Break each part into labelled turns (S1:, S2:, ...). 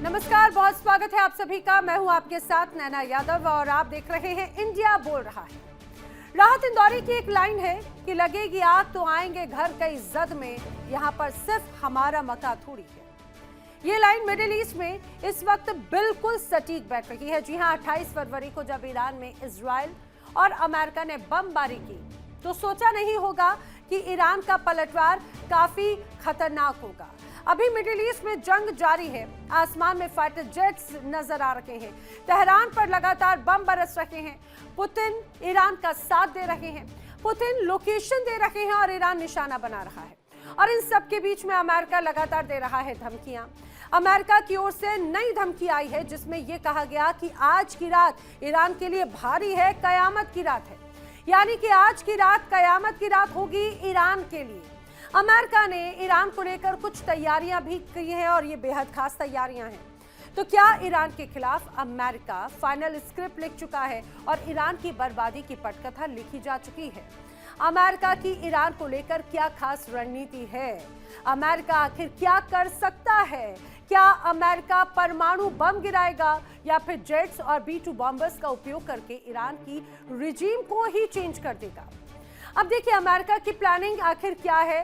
S1: नमस्कार, बहुत स्वागत है आप सभी का। मैं हूं आपके साथ नैना यादव और आप देख रहे हैं इंडिया बोल रहा है। राहत इंदौरी की एक लाइन है कि लगेगी आग तो आएंगे घर कई जद में, यहां पर सिर्फ हमारा मका थोड़ी है। ये लाइन मिडिल ईस्ट में इस वक्त बिल्कुल सटीक बैठ रही है। जी हां, 28 फरवरी को जब ईरान में इजराइल और अमेरिका ने बमबारी की तो सोचा नहीं होगा कि ईरान का पलटवार काफी खतरनाक होगा। अभी मिडिल ईस्ट में जंग जारी है, आसमान में फाइटर जेट्स नजर आ रहे हैं, तेहरान पर लगातार बम बरस रहे हैं, पुतिन ईरान का साथ दे रहे हैं, पुतिन लोकेशन दे रहे हैं और ईरान निशाना बना रहा है। और इन सब के बीच में अमेरिका लगातार दे रहा है धमकियां। अमेरिका की ओर से नई धमकी आई है जिसमें यह कहा गया कि आज की रात ईरान के लिए भारी है, कयामत की रात है। यानी कि आज की रात कयामत की रात होगी ईरान के लिए। अमेरिका ने ईरान को लेकर कुछ तैयारियां भी की हैं और ये बेहद खास तैयारियां हैं। तो क्या ईरान के खिलाफ अमेरिका फाइनल स्क्रिप्ट लिख चुका है और ईरान की बर्बादी की पटकथा लिखी जा चुकी है? अमेरिका की ईरान को लेकर क्या खास रणनीति है? अमेरिका आखिर क्या कर सकता है? क्या अमेरिका परमाणु बम गिराएगा या फिर जेट्स और B-2 बॉम्बर्स का उपयोग करके ईरान की रिजीम को ही चेंज कर देगा? अब देखिए, अमेरिका की प्लानिंग आखिर क्या है?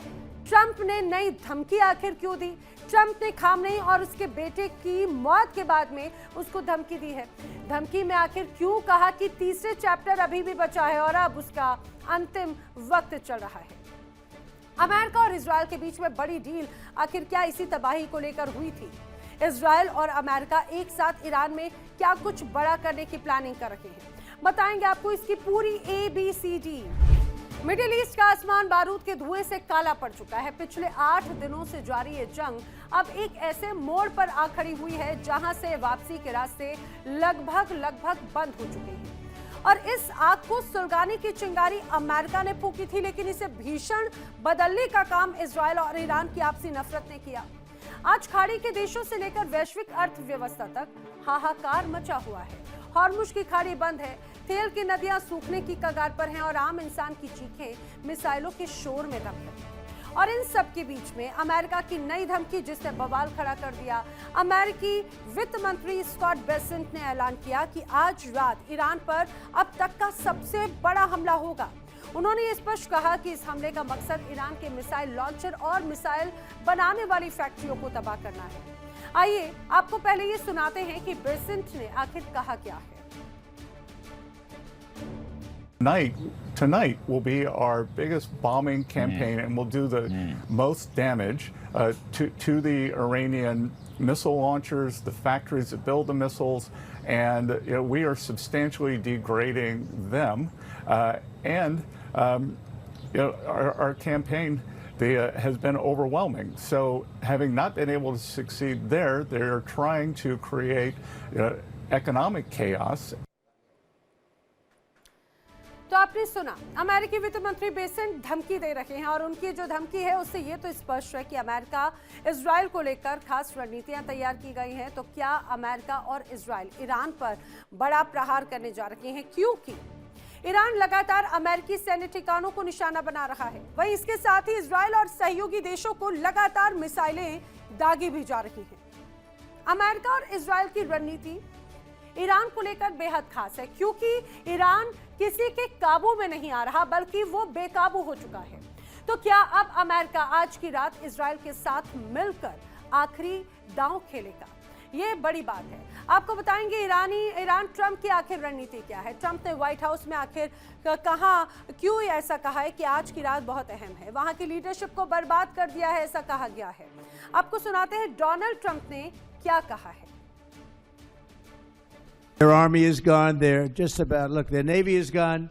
S1: ट्रंप ने नई धमकी आखिर क्यों दी? ट्रंप ने खामनेई और उसके बेटे की मौत के बाद में उसको धमकी दी है। धमकी में आखिर क्यों कहा कि तीसरे चैप्टर अभी भी बचा है और अब उसका अंतिम वक्त चल रहा है? अमेरिका और इजराइल के बीच में बड़ी डील आखिर क्या इसी तबाही को लेकर हुई थी? इजराइल और अमेरिका एक साथ ईरान में क्या कुछ बड़ा करने की प्लानिंग कर रहे हैं? बताएंगे आपको इसकी पूरी ABCD। मिडिल ईस्ट का आसमान बारूद के धुएं से काला पड़ चुका है। पिछले 8 दिनों से जारी ये जंग अब एक ऐसे मोड़ पर आ खड़ी हुई है जहां से वापसी के रास्ते लगभग बंद हो चुके हैं। और इस आग को सुलगाने की चिंगारी अमेरिका ने फूंकी थी, लेकिन इसे भीषण बदलने का काम इजराइल और ईरान की आपसी नफरत ने किया। आज खाड़ी के देशों से लेकर वैश्विक अर्थव्यवस्था तक हाहाकार मचा हुआ है। हॉर्मुज की खाड़ी बंद है, तेल की नदियां सूखने की कगार पर हैं और आम इंसान की चीखें मिसाइलों के शोर में दब गई। और इन सब के बीच में अमेरिका की नई धमकी जिसने बवाल खड़ा कर दिया। अमेरिकी वित्त मंत्री स्कॉट बेसेंट ने ऐलान किया कि आज रात ईरान पर अब तक का सबसे बड़ा हमला होगा। उन्होंने ये स्पष्ट कहा कि इस हमले का मकसद ईरान के मिसाइल लॉन्चर और मिसाइल बनाने वाली फैक्ट्रियों को तबाह करना है। आइए आपको पहले ये सुनाते हैं कि बेसेंट ने आखिर कहा क्या है।
S2: Tonight will be our biggest bombing campaign, and we'll do the most damage to the Iranian missile launchers, the factories that build the missiles, and we are substantially degrading them. Our campaign has been overwhelming. So, having not been able to succeed there, they're trying to create economic chaos.
S1: तो आपने सुना, अमेरिकी वित्त मंत्री Besant धमकी दे रहे हैं और उनकी जो धमकी है उससे ये तो स्पष्ट है कि अमेरिका इजराइल को लेकर खास रणनीतियां तैयार की गई हैं। तो क्या अमेरिका और इजराइल ईरान पर बड़ा प्रहार करने जा रहे हैं? क्योंकि ईरान लगातार अमेरिकी सैन्य ठिकानों को निशाना बना रहा है, वहीं इसके साथ ही इजराइल और सहयोगी देशों को लगातार मिसाइलें दागी भी जा रही हैं। अमेरिका और इजराइल की रणनीति ईरान को लेकर बेहद खास है, क्योंकि ईरान किसी के काबू में नहीं आ रहा बल्कि वो बेकाबू हो चुका है। तो क्या अब अमेरिका आज की रात इजराइल के साथ मिलकर आखिरी दांव खेलेगा? ये बड़ी बात है। आपको बताएंगे ईरान ट्रंप की आखिर रणनीति क्या है। ट्रंप ने व्हाइट हाउस में आखिर क्यों ऐसा कहा है कि आज की रात बहुत अहम है, वहां की लीडरशिप को बर्बाद कर दिया है, ऐसा कहा गया है। आपको सुनाते हैं डोनाल्ड ट्रंप ने क्या कहा है।
S3: Their army is gone. They're just about, look, their navy is gone.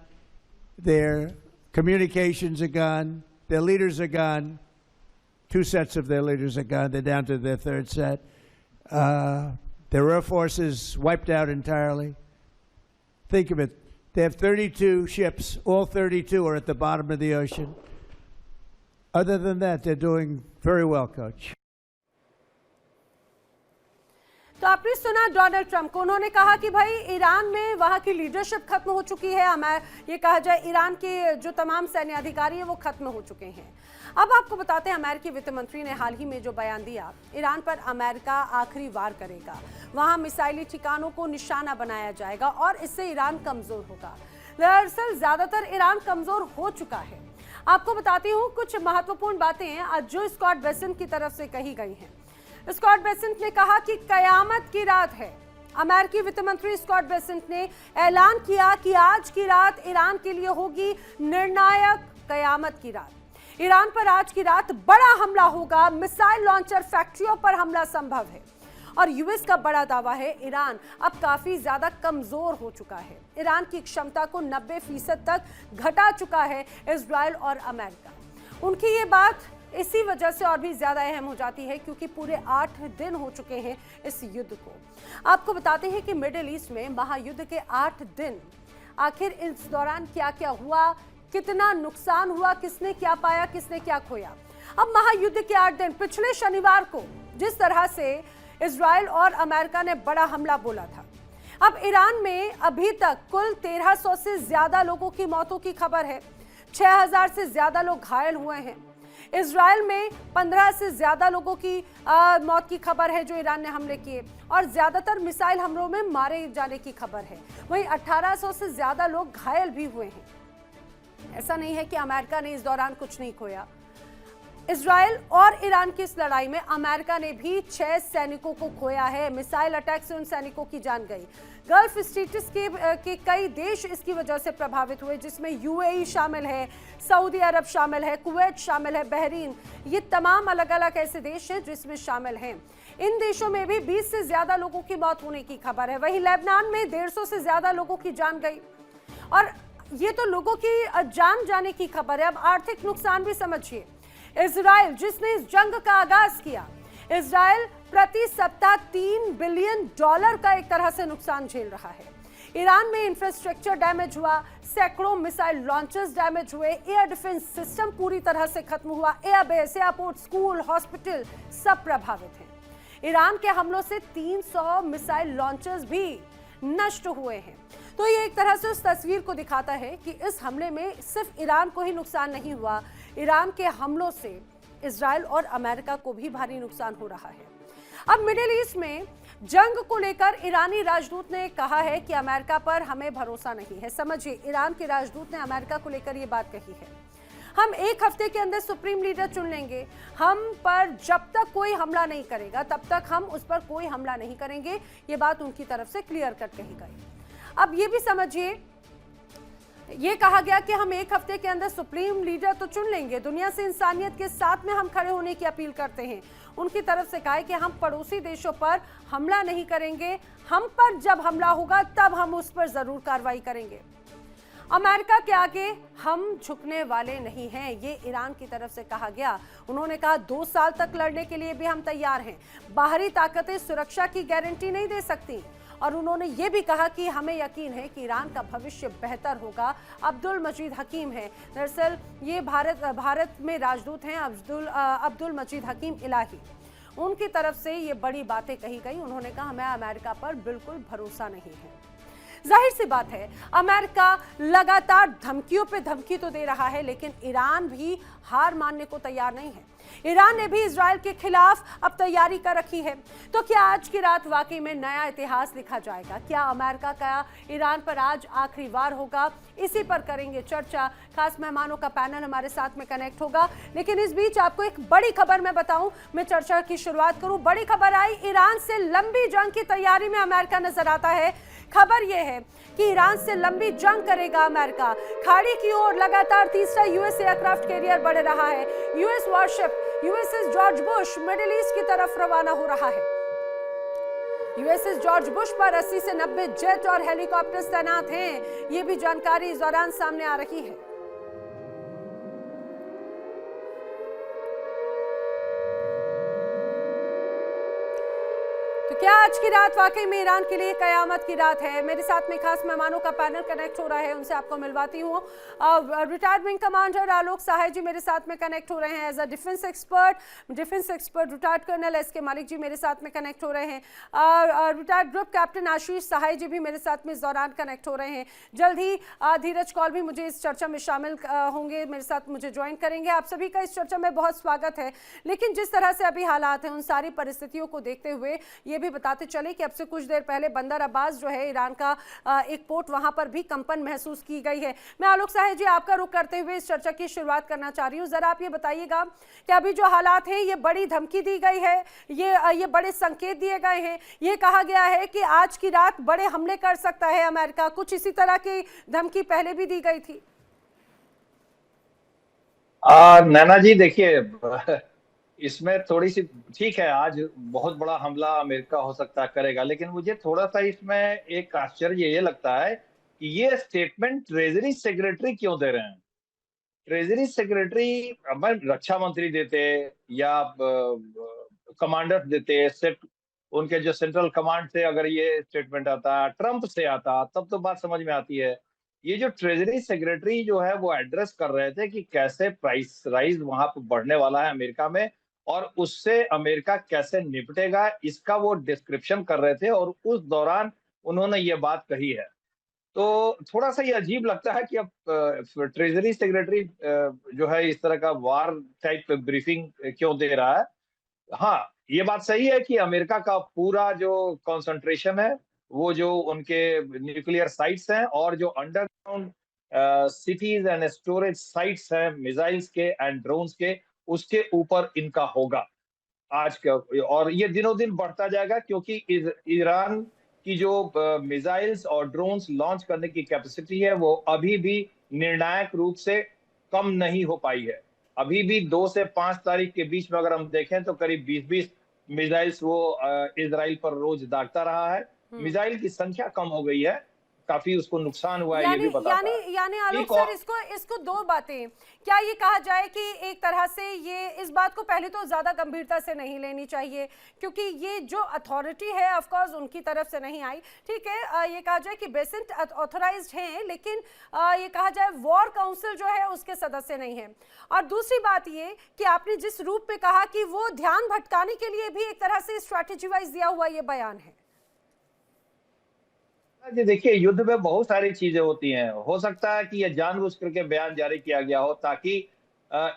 S3: Their communications are gone. Their leaders are gone. 2 sets of their leaders are gone. They're down to their 3rd set. Their air force is wiped out entirely. Think of it. They have 32 ships. All 32 are at the bottom of the ocean. Other than that, they're doing very well, Coach.
S1: तो तो आपने सुना Donald Trump को, उन्होंने कहा कि भाई Iran में वहां की लीडरशिप खत्म हो चुकी है, ये कहा जाए ईरान के जो तमाम सैन्य अधिकारी हैं वो खत्म हो चुके हैं। अब आपको बताते हैं अमेरिकी वित्त मंत्री ने हाल ही में जो बयान दिया, ईरान पर अमेरिका आखिरी वार करेगा, वहां मिसाइली ठिकानों को निशाना बनाया जाएगा और इससे ईरान कमजोर होगा। दरअसल ज्यादातर ईरान कमजोर हो चुका है। आपको बताती हूँ कुछ महत्वपूर्ण बातें जो स्कॉट बेसेंट की तरफ से कही गई हैं। स्कॉट बेसेंट ने कहा कि कयामत की रात है। अमेरिकी वित्त मंत्री स्कॉट बेसेंट ने ऐलान किया कि आज की रात ईरान के लिए होगी निर्णायक कयामत की रात। ईरान पर आज की रात बड़ा हमला होगा, मिसाइल लॉन्चर फैक्ट्रियों पर हमला संभव है। और यूएस का बड़ा दावा है ईरान अब काफी ज्यादा कमजोर हो चुका है। ईरान की क्षमता को 90% तक घटा चुका है इजराइल और अमेरिका। उनकी ये बात इसी वजह से और भी ज्यादा अहम हो जाती है क्योंकि पूरे 8 दिन हो चुके हैं इस युद्ध को। आपको बताते हैं कि मिडिल ईस्ट में महायुद्ध के 8 दिन, आखिर इस दौरान क्या क्या हुआ, कितना नुकसान हुआ, किसने क्या पाया, किसने क्या खोया। अब महायुद्ध के 8 दिन, पिछले शनिवार को जिस तरह से इजराइल और अमेरिका ने बड़ा हमला बोला था, अब ईरान में अभी तक कुल 1300 से ज्यादा लोगों की मौतों की खबर है, 6000 से ज्यादा लोग घायल हुए हैं। इजराइल में 15 से ज्यादा लोगों की मौत की खबर है जो ईरान ने हमले किए और ज्यादातर मिसाइल हमलों में मारे जाने की खबर है। वहीं 1800 से ज्यादा लोग घायल भी हुए हैं। ऐसा नहीं है कि अमेरिका ने इस दौरान कुछ नहीं खोया। इजराइल और ईरान की इस लड़ाई में अमेरिका ने भी 6 सैनिकों को खोया है। मिसाइल अटैक से उन सैनिकों की जान गई। गल्फ स्टेट्स के कई देश इसकी वजह से प्रभावित हुए, जिसमें यूएई शामिल है, सऊदी अरब शामिल है, कुवैत शामिल है, बहरीन, ये तमाम अलग अलग ऐसे देश हैं जिसमें शामिल हैं। इन देशों में भी 20 से ज्यादा लोगों की मौत होने की खबर है। वहीं लेबनान में 150 से ज्यादा लोगों की जान गई। और ये तो लोगों की जान जाने की खबर है। अब आर्थिक नुकसान भी समझिए। इजराइल जिसने इस जंग का आगाज किया, इजराइल प्रति सप्ताह $3 बिलियन का एक तरह से नुकसान झेल रहा है। ईरान में इंफ्रास्ट्रक्चर डैमेज हुआ, सैकड़ों मिसाइल लॉन्चर्स डैमेज हुए, एयर डिफेंस सिस्टम पूरी तरह से खत्म हुआ, एयरबेस, एयरपोर्ट, स्कूल, हॉस्पिटल सब प्रभावित हैं। ईरान के हमलों से 300 मिसाइल लॉन्चर्स भी नष्ट हुए हैं। तो ये एक तरह से उस तस्वीर को दिखाता है कि इस हमले में सिर्फ ईरान को ही नुकसान नहीं हुआ, ईरान के हमलों से इजराइल और अमेरिका को भी भारी नुकसान हो रहा है। अब मिडिल ईस्ट में जंग को लेकर ईरानी राजदूत ने कहा है कि अमेरिका पर हमें भरोसा नहीं है। समझिए, ईरान के राजदूत ने अमेरिका को लेकर ये बात कही है। हम 1 हफ्ते के अंदर सुप्रीम लीडर चुन लेंगे, हम पर जब तक कोई हमला नहीं करेगा तब तक हम उस पर कोई हमला नहीं करेंगे। ये बात उनकी तरफ से क्लियर कट कही गई। अब ये भी समझिए, ये कहा गया कि हम 1 हफ्ते के अंदर सुप्रीम लीडर तो चुन लेंगे, दुनिया से इंसानियत के साथ में हम खड़े होने की अपील करते हैं। उनकी तरफ से कहा है कि हम पड़ोसी देशों पर हमला नहीं करेंगे, हम पर जब हमला होगा तब हम उस पर जरूर कार्रवाई करेंगे। अमेरिका के आगे हम झुकने वाले नहीं हैं, ये ईरान की तरफ से कहा गया। उन्होंने कहा 2 साल तक लड़ने के लिए भी हम तैयार हैं, बाहरी ताकतें सुरक्षा की गारंटी नहीं दे सकती। और उन्होंने ये भी कहा कि हमें यकीन है कि ईरान का भविष्य बेहतर होगा। अब्दुल मजीद हकीम है, दरअसल ये भारत में राजदूत हैं अब्दुल मजीद हकीम इलाही, उनकी तरफ से ये बड़ी बातें कही गई। उन्होंने कहा हमें अमेरिका पर बिल्कुल भरोसा नहीं है। जाहिर सी बात है, अमेरिका लगातार धमकियों पे धमकी तो दे रहा है, लेकिन ईरान भी हार मानने को तैयार नहीं है। ईरान ने भी इजराइल के खिलाफ अब तैयारी कर रखी है। तो क्या आज की रात वाकई में नया इतिहास लिखा जाएगा? क्या अमेरिका का ईरान पर आज आखिरी वार होगा? इसी पर करेंगे चर्चा। खास मेहमानों का पैनल हमारे साथ में कनेक्ट होगा। लेकिन इस बीच आपको एक बड़ी खबर मैं बताऊं, मैं चर्चा की शुरुआत करूं। बड़ी खबर आई, ईरान से लंबी जंग की तैयारी में अमेरिका नजर आता है। खबर यह है कि ईरान से लंबी जंग करेगा अमेरिका। खाड़ी की ओर लगातार तीसरा यूएस एयरक्राफ्ट कैरियर बढ़ रहा है। US worship USS George Bush middle east की तरफ रवाना हो रहा है। यूएसएस जॉर्ज बुश पर 80 से 90 जेट और हेलीकॉप्टर्स तैनात हैं। ये भी जानकारी इस दौरान सामने आ रही है। तो क्या आज की रात वाकई में ईरान के लिए कयामत की रात है? मेरे साथ में खास मेहमानों का पैनल कनेक्ट हो रहा है, उनसे आपको मिलवाती हूँ। Retired wing commander Alok Sahay ji मेरे साथ में कनेक्ट हो रहे हैं as a defence expert. Retired colonel S K. Malik ji मेरे साथ में कनेक्ट हो रहे हैं। Retired group captain Ashish Sahay ji भी मेरे साथ में इस दौरान कनेक्ट हो रहे हैं। जल्द ही धीरज कौल भी मुझे इस चर्चा में शामिल होंगे, मेरे साथ मुझे ज्वाइन करेंगे। आप सभी का इस चर्चा में बहुत स्वागत है। लेकिन जिस तरह से अभी हालात हैं, उन सारी परिस्थितियों को देखते हुए ये भी बताते चले कि अब से कुछ देर पहले बंदर अब्बास जो है ईरान का एक पोर्ट, वहां पर भी कंपन महसूस की गई है। मैं आलोक साहे जी आपका रुख करते हुए इस चर्चा की शुरुआत करना चाह रही हूँ। जरा आप ये बताइएगा कि अभी जो हालात हैं, ये बड़ी धमकी दी गई है, ये बड़े संकेत दिए गए हैं, ये कहा गया है कि आज की रात बड़े हमले कर सकता है अमेरिका, कुछ इसी तरह की धमकी पहले भी दी गई थी।
S4: नैना जी देखिए, इसमें थोड़ी सी ठीक है, आज बहुत बड़ा हमला अमेरिका हो सकता है करेगा, लेकिन मुझे थोड़ा सा इसमें एक आश्चर्य ये लगता है कि ये स्टेटमेंट ट्रेजरी सेक्रेटरी क्यों दे रहे हैं। ट्रेजरी सेक्रेटरी रक्षा मंत्री देते या कमांडर देते, उनके जो सेंट्रल कमांड से अगर ये स्टेटमेंट आता, ट्रंप से आता, तब तो बात समझ में आती है। ये जो ट्रेजरी सेक्रेटरी जो है वो एड्रेस कर रहे थे कि कैसे प्राइस राइज वहां पर बढ़ने वाला है अमेरिका में और उससे अमेरिका कैसे निपटेगा, इसका वो डिस्क्रिप्शन कर रहे थे और उस दौरान उन्होंने ये बात कही है। तो थोड़ा सा ये अजीब लगता है कि अब ट्रेजरी सेक्रेटरी जो है इस तरह का वार टाइप ब्रीफिंग क्यों दे रहा है। हाँ, ये बात सही है कि अमेरिका का पूरा जो कंसंट्रेशन है वो जो उनके न्यूक्लियर साइट्स हैं और जो underground cities and storage sites हैं मिसाइल्स के एंड ड्रोन्स के, उसके ऊपर इनका होगा आज का। और ये दिनों दिन बढ़ता जाएगा क्योंकि ईरान की जो मिसाइल्स और ड्रोन्स लॉन्च करने की कैपेसिटी है वो अभी भी निर्णायक रूप से कम नहीं हो पाई है। अभी भी 2 से 5 तारीख के बीच में अगर हम देखें तो करीब 20-20 मिसाइल्स वो इजराइल पर रोज दागता रहा है। मिसाइल की संख्या कम हो गई है, काफी उसको नुकसान हुआ है, ये भी बताता है।
S1: यानी आलोक सर, इसको दो बातें, क्या ये कहा जाए कि एक तरह से ये इस बात को पहले तो ज्यादा गंभीरता से नहीं लेनी चाहिए क्योंकि ये जो अथॉरिटी है ऑफ कोर्स उनकी तरफ से नहीं आई, ठीक है, ये कहा जाए कि बेसेंट ऑथराइज्ड हैं, लेकिन ये कहा जाए वॉर काउंसिल जो है उसके सदस्य नहीं है। और दूसरी बात ये कि आपने जिस रूप में कहा कि वो ध्यान भटकाने के लिए भी एक तरह से स्ट्रैटेजी वाइज दिया हुआ ये बयान है।
S4: जी देखिए, युद्ध में बहुत सारी चीजें होती हैं। हो सकता है कि यह जानबूझ करके बयान जारी किया गया हो ताकि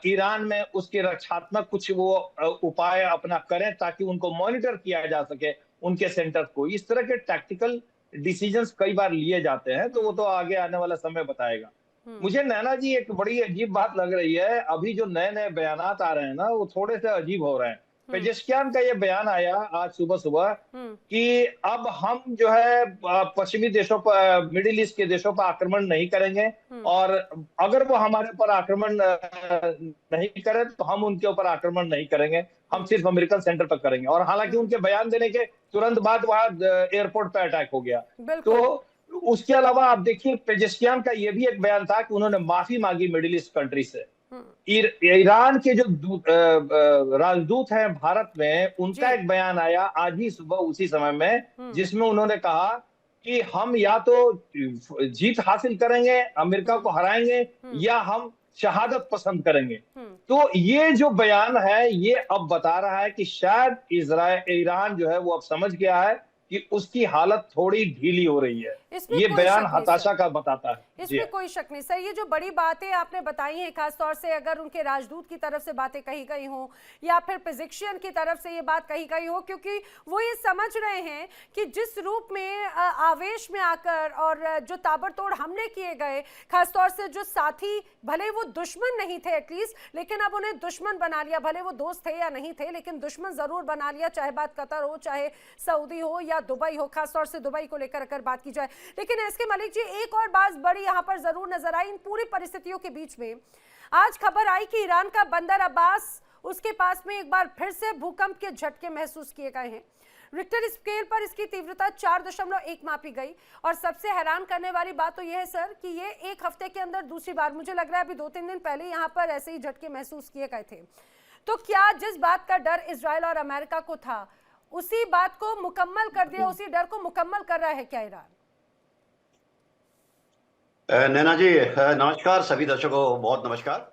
S4: ईरान में उसके रक्षात्मक कुछ वो उपाय अपना करें ताकि उनको मॉनिटर किया जा सके उनके सेंटर को। इस तरह के टैक्टिकल डिसीजंस कई बार लिए जाते हैं, तो वो तो आगे आने वाला समय बताएगा। मुझे नैना जी एक बड़ी अजीब बात लग रही है, अभी जो नए नए बयानात आ रहे हैं ना वो थोड़े से अजीब हो रहे हैं। पेजेश्कियान का ये बयान आया आज सुबह सुबह कि अब हम जो है पश्चिमी देशों पर, मिडिल ईस्ट के देशों पर आक्रमण नहीं करेंगे और अगर वो हमारे ऊपर आक्रमण नहीं करे तो हम उनके ऊपर आक्रमण नहीं करेंगे, हम सिर्फ अमेरिकन सेंटर पर करेंगे। और हालांकि उनके बयान देने के तुरंत बाद वहां एयरपोर्ट पर अटैक हो गया। तो उसके अलावा आप देखिए, पेजेश्कियान का ये भी एक बयान था कि उन्होंने माफी मांगी मिडिल ईस्ट कंट्री से। ईरान के जो राजदूत हैं भारत में, उनका एक बयान आया आज ही सुबह उसी समय में, जिसमें उन्होंने कहा कि हम या तो जीत हासिल करेंगे, अमेरिका को हराएंगे, या हम शहादत पसंद करेंगे। तो ये जो बयान है ये अब बता रहा है कि शायद ईरान जो है वो अब समझ गया है कि उसकी हालत थोड़ी ढीली हो रही है। ये बयान हताशा का बताता है,
S1: इसमें कोई शक नहीं सर। ये जो बड़ी बातें आपने बताई हैं, खासतौर से अगर उनके राजदूत की तरफ से बातें कही गई हों या फिर पेजेश्कियान की तरफ से ये बात कही गई हो, क्योंकि वो ये समझ रहे हैं कि जिस रूप में आवेश में आकर और जो ताबड़तोड़ हमले किए गए, खासतौर से जो साथी, भले वो दुश्मन नहीं थे एटलीस्ट, लेकिन अब उन्हें दुश्मन बना लिया। भले वो दोस्त थे या नहीं थे, लेकिन दुश्मन जरूर बना लिया, चाहे बात कतर हो, चाहे सऊदी हो या दुबई हो। खासतौर से दुबई को लेकर अगर बात की जाए, लेकिन एस.के. मलिक जी, एक और बात बड़ी यहाँ पर जरूर नजर आई इन पूरी परिस्थितियों के बीच में। आज खबर आई कि ईरान का बंदर अब्बास, उसके पास में एक बार फिर से भूकंप के झटके महसूस किए गए हैं। रिक्टर स्केल पर इसकी तीव्रता 4.1 मापी गई। और सबसे हैरान करने वाली बात तो यह है सर कि ये एक हफ्ते के अंदर दूसरी बार, मुझे लग रहा है अभी 2-3 दिन पहले यहाँ पर ऐसे ही झटके महसूस किए गए थे। तो क्या जिस बात का डर इजराइल और अमेरिका को था, उसी बात को मुकम्मल कर दिया, उसी डर को मुकम्मल कर रहा है क्या ईरान?
S5: नैना जी नमस्कार, सभी दर्शकों को बहुत नमस्कार।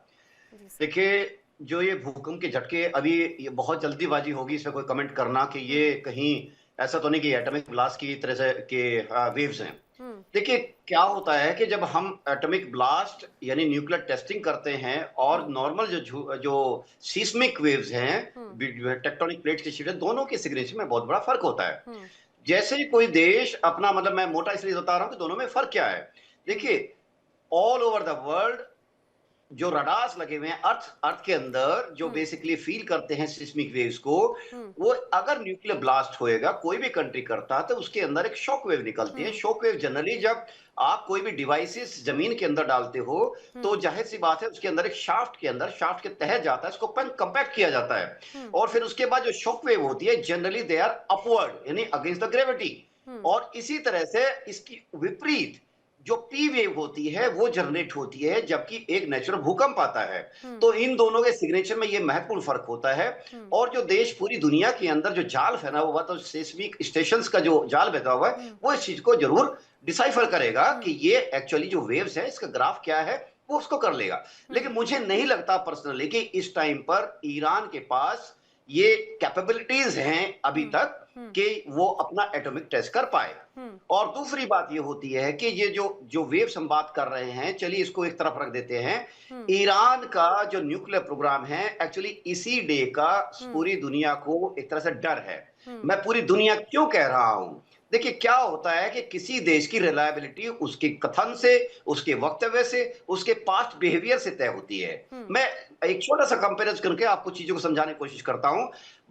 S5: देखिए, जो ये भूकंप के झटके, अभी ये बहुत जल्दीबाजी होगी इसमें कोई कमेंट करना कि ये कहीं ऐसा तो नहीं कि एटॉमिक ब्लास्ट की तरह से के वेव्स हैं। देखिए क्या होता है कि जब हम एटॉमिक ब्लास्ट यानी न्यूक्लियर टेस्टिंग करते हैं और नॉर्मल जो सीस्मिक वेव्स हैं, टेक्टोनिक प्लेट्स के शिफ्ट, दोनों के सिग्नेचर में बहुत बड़ा फर्क होता है। जैसे ही कोई देश अपना, मतलब मैं मोटा इसलिए बता रहा हूं कि दोनों में फर्क क्या है। देखिए, ऑल ओवर द वर्ल्ड जो रडार्स लगे हुए हैं अर्थ के अंदर, जो बेसिकली फील करते हैं सिस्मिक वेव्स को, वो अगर न्यूक्लियर ब्लास्ट होएगा, कोई भी कंट्री करता है, तो उसके अंदर एक शॉक वेव निकलती है। शॉक वेव जनरली जब आप कोई भी डिवाइसेस जमीन के अंदर डालते हो, तो जाहिर सी बात है उसके अंदर एक शाफ्ट के तहत जाता है, इसको कंपैक्ट किया जाता है, और फिर उसके बाद जो शॉक वेव होती है जनरली दे आर अपवर्ड यानी अगेंस्ट द ग्रेविटी। और इसी तरह से इसकी विपरीत जो पी वेव होती है वो जनरेट होती है जबकि एक नेचुरल भूकंप आता है। तो इन दोनों के सिग्नेचर में ये महत्वपूर्ण फर्क होता है। और जो देश पूरी दुनिया के अंदर जो जाल फैला हुआ, तो सेस्मिक स्टेशंस का जो जाल बैठा हुआ है, वो इस चीज को जरूर डिसाइफर करेगा कि ये एक्चुअली जो वेव्स है इसका ग्राफ क्या है, वो उसको कर लेगा। लेकिन मुझे नहीं लगता पर्सनली कि इस टाइम पर ईरान के पास ये कैपेबिलिटीज हैं अभी तक कि वो अपना एटॉमिक टेस्ट कर पाए। और दूसरी बात ये होती है कि ये जो वेव्स हम बात कर रहे हैं, चलिए इसको एक तरफ रख देते हैं। ईरान का जो न्यूक्लियर प्रोग्राम है, एक्चुअली इसी डे का पूरी दुनिया को एक तरह से डर है। मैं पूरी दुनिया क्यों कह रहा हूं? देखिए क्या होता है कि किसी देश की रिलायबिलिटी उसके कथन से, उसके वक्तव्य से, उसके पास्ट बिहेवियर से तय होती है। मैं एक छोटा सा कंपैरिजन करके आपको चीजों को समझाने की कोशिश करता हूं।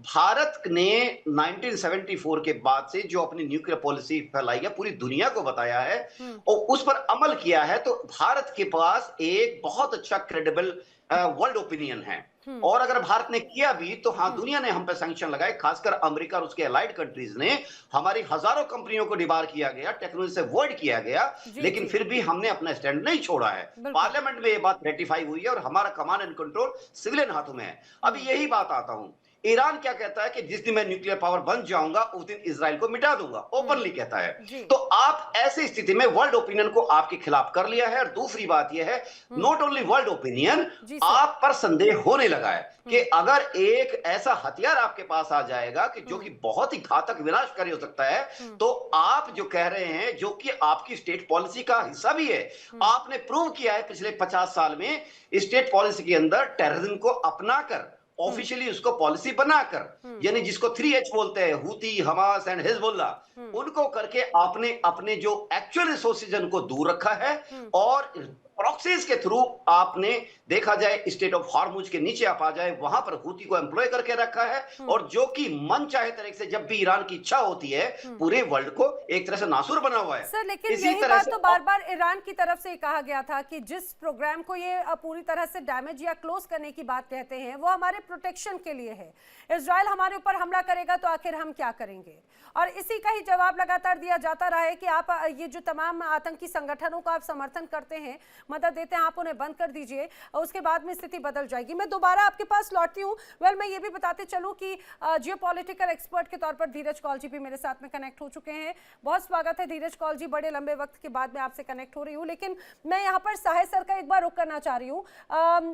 S5: भारत ने 1974 के बाद से जो अपनी न्यूक्लियर पॉलिसी फैलाई है, पूरी दुनिया को बताया है और उस पर अमल किया है, तो भारत के पास एक बहुत अच्छा क्रेडिबल वर्ल्ड ओपिनियन है। और अगर भारत ने किया भी तो हाँ, दुनिया ने हम पे सैंक्शन लगाए, खासकर अमेरिका और उसके अलाइड कंट्रीज ने। हमारी हजारों कंपनियों को डिबार किया गया, टेक्नोलॉजी से वर्ड किया गया, लेकिन फिर भी हमने अपना स्टैंड नहीं छोड़ा है। पार्लियामेंट में ये बात रेटिफाई हुई है और हमारा कमांड एंड कंट्रोल सिविलियन हाथों में है। अभी यही बात आता हूं, ईरान क्या कहता है कि जिस दिन मैं न्यूक्लियर पावर बन जाऊंगा उस दिन इजराइल को मिटा दूंगा, ओपनली कहता है। तो आप ऐसी स्थिति में वर्ल्ड ओपिनियन को आपके खिलाफ कर लिया है। और दूसरी बात यह है, नॉट ओनली वर्ल्ड ओपिनियन, आप पर संदेह होने लगा है कि अगर एक ऐसा हथियार आपके पास आ जाएगा कि जो कि बहुत ही घातक विनाशकारी हो सकता है, तो आप जो कह रहे हैं, जो कि आपकी स्टेट पॉलिसी का हिस्सा भी है, आपने प्रूव किया है पिछले 50 साल में स्टेट पॉलिसी के अंदर टेररिज्म को अपनाकर, ऑफिशियली उसको पॉलिसी बनाकर, यानी जिसको 3H बोलते हैं, हूती, हमास एंड हिजबुल्ला, उनको करके आपने अपने जो एक्चुअल रिसोर्सेज उनको दूर रखा है। और प्रॉक्सीज के थ्रू आपने देखा जाए स्टेट ऑफ हॉर्मुज के नीचे आप आ जाए, वहां पर हूती को एम्प्लॉय करके रखा है, और जो कि मन चाहे तरह से जब भी ईरान की इच्छा होती है पूरे वर्ल्ड को एक तरह से नासूर बना हुआ है।
S1: सर, लेकिन यही बात तो बार बार ईरान की तरफ से कहा गया था कि जिस प्रोग्राम को ये पूरी तरह से डैमेज या क्लोज करने की बात कहते हैं, वो हमारे प्रोटेक्शन के लिए है। इजराइल हमारे ऊपर हमला करेगा तो आखिर हम क्या करेंगे? और इसी का ही जवाब लगातार दिया जाता रहा है कि आप ये जो तमाम आतंकी संगठनों का आप समर्थन करते हैं, मदद देते हैं, आप उन्हें बंद कर दीजिए, उसके बाद में स्थिति बदल जाएगी। मैं दोबारा आपके पास लौटती हूँ। मैं ये भी बताते चलूँ कि जियोपॉलिटिकल एक्सपर्ट के तौर पर धीरज कौल जी भी मेरे साथ में कनेक्ट हो चुके हैं। बहुत स्वागत है धीरज कौल जी, बड़े लंबे वक्त के बाद मैं आपसे कनेक्ट हो रही हूँ। लेकिन मैं यहाँ पर सहाय सर का एक बार रुख करना चाह रही हूँ।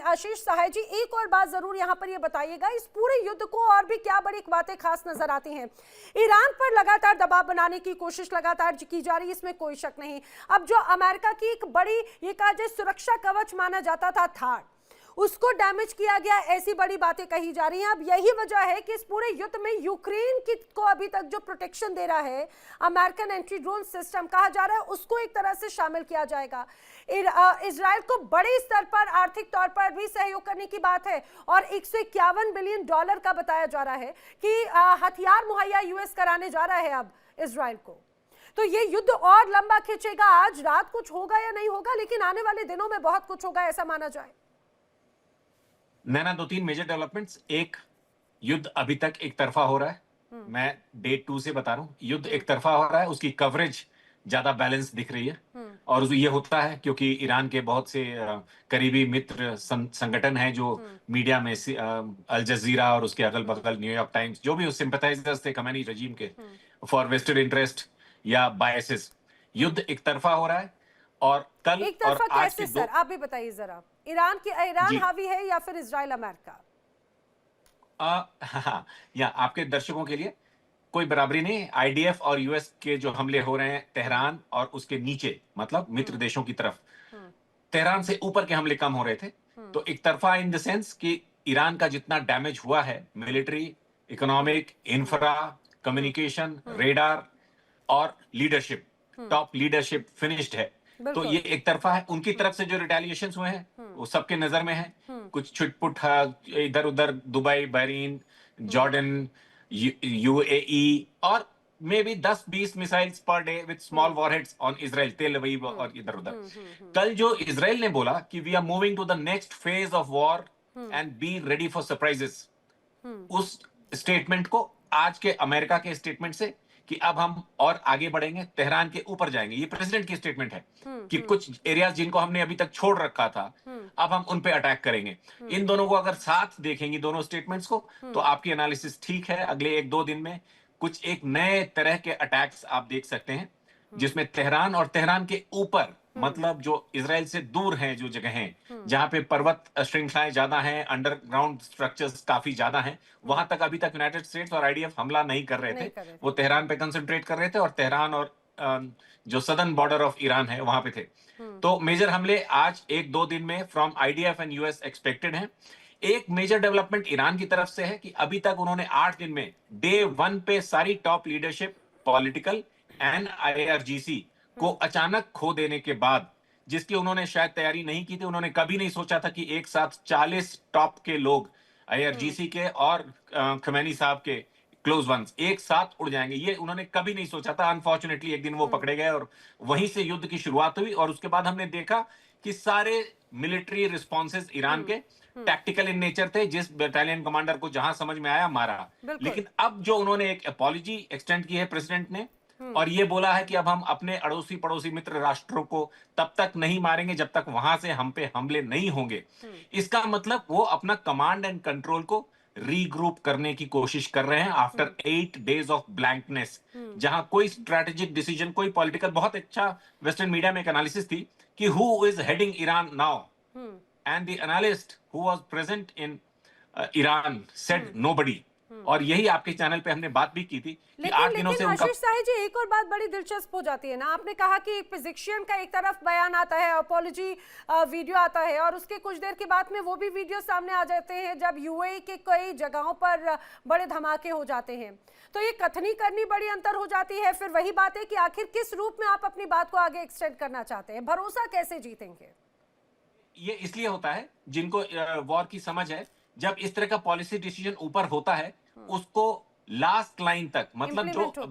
S1: आशीष सहाय जी, एक और बात जरूर यहाँ पर ये बताइएगा, इस पूरे युद्ध को और भी क्या बड़ी बातें खास नजर आती हैं? ईरान पर लगातार दबाव बनाने की कोशिश लगातार की जा रही है, इसमें कोई शक नहीं। अब जो अमेरिका की एक बड़ी ये कहा जाए सुरक्षा कवच माना जाता था थाड, उसको डैमेज किया गया, ऐसी बड़ी बातें कही जा रही हैं। अब यही वजह है कि इस पूरे युद्ध में यूक्रेन को अभी तक जो प्रोटेक्शन दे रहा है अमेरिकन एंटी ड्रोन सिस्टम कहा जा रहा है, उसको एक तरह से शामिल किया जाएगा। इजराइल को बड़े स्तर पर आर्थिक तौर पर भी सहयोग करने की बात है और $151 बिलियन का बताया जा रहा है कि हथियार मुहैया यूएस कराने जा रहा है अब इजराइल को। तो ये युद्ध और लंबा खींचेगा। आज रात कुछ होगा या नहीं होगा, लेकिन आने वाले दिनों में बहुत कुछ होगा, ऐसा माना जाए।
S6: नैना, 2-3 मेजर डेवलपमेंट्स। एक, युद्ध अभी तक एक तरफा हो रहा है। मैं डे 2 से बता रहा हूं, युद्ध एक तरफा हो रहा है, उसकी कवरेज ज्यादा बैलेंस दिख रही है। और ये होता है क्योंकि ईरान के बहुत से करीबी मित्र संगठन हैं जो मीडिया में अल जजीरा और उसके अगल बगल न्यूयॉर्क टाइम्स, जो भी सिंपैथाइजर्स थे खमेनी रजीम के, फॉर वेस्टेड इंटरेस्ट या बायसेस, युद्ध एक तरफा हो रहा है। और कल
S1: एक
S6: और
S1: तरफा
S6: आज
S1: कैसे
S6: के
S1: सर, आप भी बताइए जरा, ईरान हावी है या फिर इजराइल अमेरिका?
S6: या आपके दर्शकों के लिए कोई बराबरी नहीं। आईडीएफ और यूएस के जो हमले हो रहे हैं तेहरान और उसके नीचे, मतलब मित्र देशों की तरफ, तेहरान से ऊपर के हमले कम हो रहे थे। तो एक तरफा इन द सेंस कि ईरान का जितना डैमेज हुआ है, military, economic, infra, communication, radar और लीडरशिप, टॉप लीडरशिप फिनिश्ड है। तो ये एक तरफा है। उनकी तरफ से जो रिटेलिएशंस हुए हैं वो सबके नजर में है। कुछ छुटपुट इधर उधर, दुबई, बहरीन, जॉर्डन, यूएई, और may be 10-20 missiles per day with small warheads on Israel, तेल अवीव और इधर उधर। कल जो इजराइल ने बोला कि we are moving to the next phase of war and be ready for surprises, उस स्टेटमेंट को आज के अमेरिका के स्टेटमेंट से कि अब हम और आगे बढ़ेंगे, तेहरान के ऊपर जाएंगे, ये प्रेसिडेंट की स्टेटमेंट है कि कुछ एरियाज जिनको हमने अभी तक छोड़ रखा था अब हम उन पे अटैक करेंगे। इन दोनों को अगर साथ देखेंगे, दोनों स्टेटमेंट्स को, तो आपकी एनालिसिस ठीक है। अगले 1-2 दिन में कुछ एक नए तरह के अटैक्स आप देख सकते हैं, जिसमें तेहरान और तेहरान के ऊपर, मतलब जो इजराइल से दूर हैं जो जगह हैं, जहां पे पर्वत श्रृंखलाएं ज्यादा हैं, अंडरग्राउंड स्ट्रक्चर्स काफी ज्यादा हैं, वहां तक अभी तक यूनाइटेड स्टेट्स और आईडीएफ हमला नहीं कर रहे थे। वो तेहरान पे कंसंट्रेट कर रहे थे, और तेहरान और जो सदर्न बॉर्डर ऑफ ईरान है वहां पे थे। तो मेजर हमले आज 1-2 दिन में from IDF and US expected हैं। एक मेजर डेवलपमेंट ईरान की तरफ से है कि अभी तक उन्होंने 8 दिन में डे 1 पे सारी top leadership, political and IRGC को अचानक खो देने के बाद, जिसकी उन्होंने शायद तैयारी नहीं की थी। उन्होंने कभी नहीं सोचा था कि एक साथ 40 टॉप के लोग, आईआरजीसी के और खमेनी साहब के क्लोज वंस, एक साथ उड़ जाएंगे, ये उन्होंने कभी नहीं सोचा था। अनफॉर्चुनेटली एक दिन वो पकड़े गए और वहीं से युद्ध की शुरुआत हुई। और उसके बाद हमने देखा कि सारे मिलिट्री रिस्पॉन्सेज ईरान के टैक्टिकल इन नेचर थे, जिस बटालियन कमांडर को जहां समझ में आया मारा। लेकिन अब जो उन्होंने एक अपॉलॉजी एक्सटेंड की है प्रेसिडेंट ने, और ये बोला है कि अब हम अपने अड़ोसी पड़ोसी मित्र राष्ट्रों को तब तक नहीं मारेंगे जब तक वहां से हम पे हमले नहीं होंगे। इसका मतलब वो अपना कमांड एंड कंट्रोल को रीग्रुप करने की कोशिश कर रहे हैं आफ्टर 8 डेज ऑफ ब्लैंकनेस, जहां कोई स्ट्रेटेजिक डिसीजन, कोई पॉलिटिकल, बहुत अच्छा वेस्टर्न मीडिया में एक एनालिसिस थी कि who is heading Iran now, and the analyst who was present in Iran said nobody. और यही आपके चैनल पे हमने बात भी की थी कि 8 दिनों से उनका।
S1: आशीष साहिब जी, एक और बात बड़ी दिलचस्प हो जाती है ना, आपने कहा कि फिजिशियन का एक तरफ बयान आता है, अपॉलॉजी वीडियो आता है, और उसके कुछ देर के बाद में वो भी वीडियो सामने आ जाते हैं जब यूएई के कई जगहों पर बड़े धमाके हो जाते हैं। तो ये कथनी करनी बड़ी अंतर हो जाती है। फिर वही बात है कि आखिर किस रूप में आप अपनी बात को आगे एक्सटेंड करना चाहते हैं, भरोसा कैसे जीतेंगे?
S6: ये इसलिए होता है, जिनको वॉर की समझ है, जब इस तरह का पॉलिसी डिसीजन ऊपर होता है, उसको लास्ट लाइन तक, मतलब जो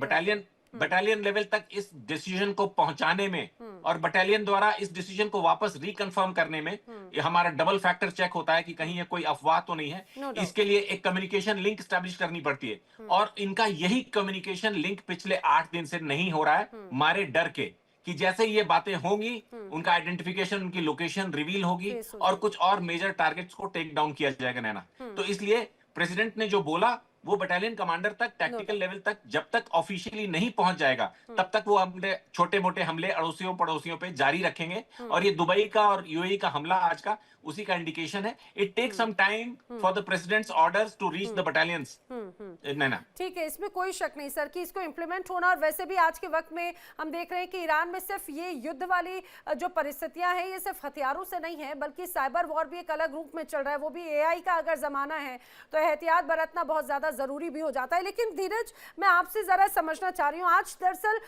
S6: बटालियन लेवल तक इस डिसीजन को पहुंचाने में और बटालियन द्वारा इस डिसीजन को वापस रिकंफर्म करने में, ये हमारा डबल फैक्टर चेक होता है कि कहीं ये कोई अफवाह तो नहीं है। इसके लिए एक कम्युनिकेशन लिंक स्टैब्लिश करनी पड़ती है, और इनका यही कम्युनिकेशन लिंक पिछले 8 दिन से नहीं हो रहा है, मारे डर के कि जैसे ये बातें होंगी उनका आइडेंटिफिकेशन, उनकी लोकेशन रिवील होगी और कुछ और मेजर टारगेट्स को टेक डाउन किया जाएगा नैना। तो इसलिए प्रेसिडेंट ने जो बोला वो बटालियन कमांडर तक, टैक्टिकल लेवल तक जब तक ऑफिशियली नहीं पहुंच जाएगा, तब तक वो हमले, छोटे मोटे हमले अड़ोसियों पड़ोसियों पे जारी रखेंगे। और ये दुबई का और यूएई का हमला आज का उसी का इंडिकेशन है। It take some time for the president's orders to reach the battalions. Naina,
S1: ठीक है, इसमें कोई शक नहीं सर कि इसको इंप्लीमेंट होना। और वैसे भी आज के वक्त में हम देख रहे हैं कि ईरान में सिर्फ ये युद्ध वाली जो परिस्थितियां हैं, ये सिर्फ हथियारों से नहीं है, बल्कि साइबर वॉर भी एक अलग रूप में चल रहा है। वो भी एआई का अगर जमाना है तो एहतियात बरतना बहुत ज्यादा जरूरी भी हो जाता है। लेकिन धीरज, मैं आपसे जरा समझना चाह रही हूँ, आज दरअसल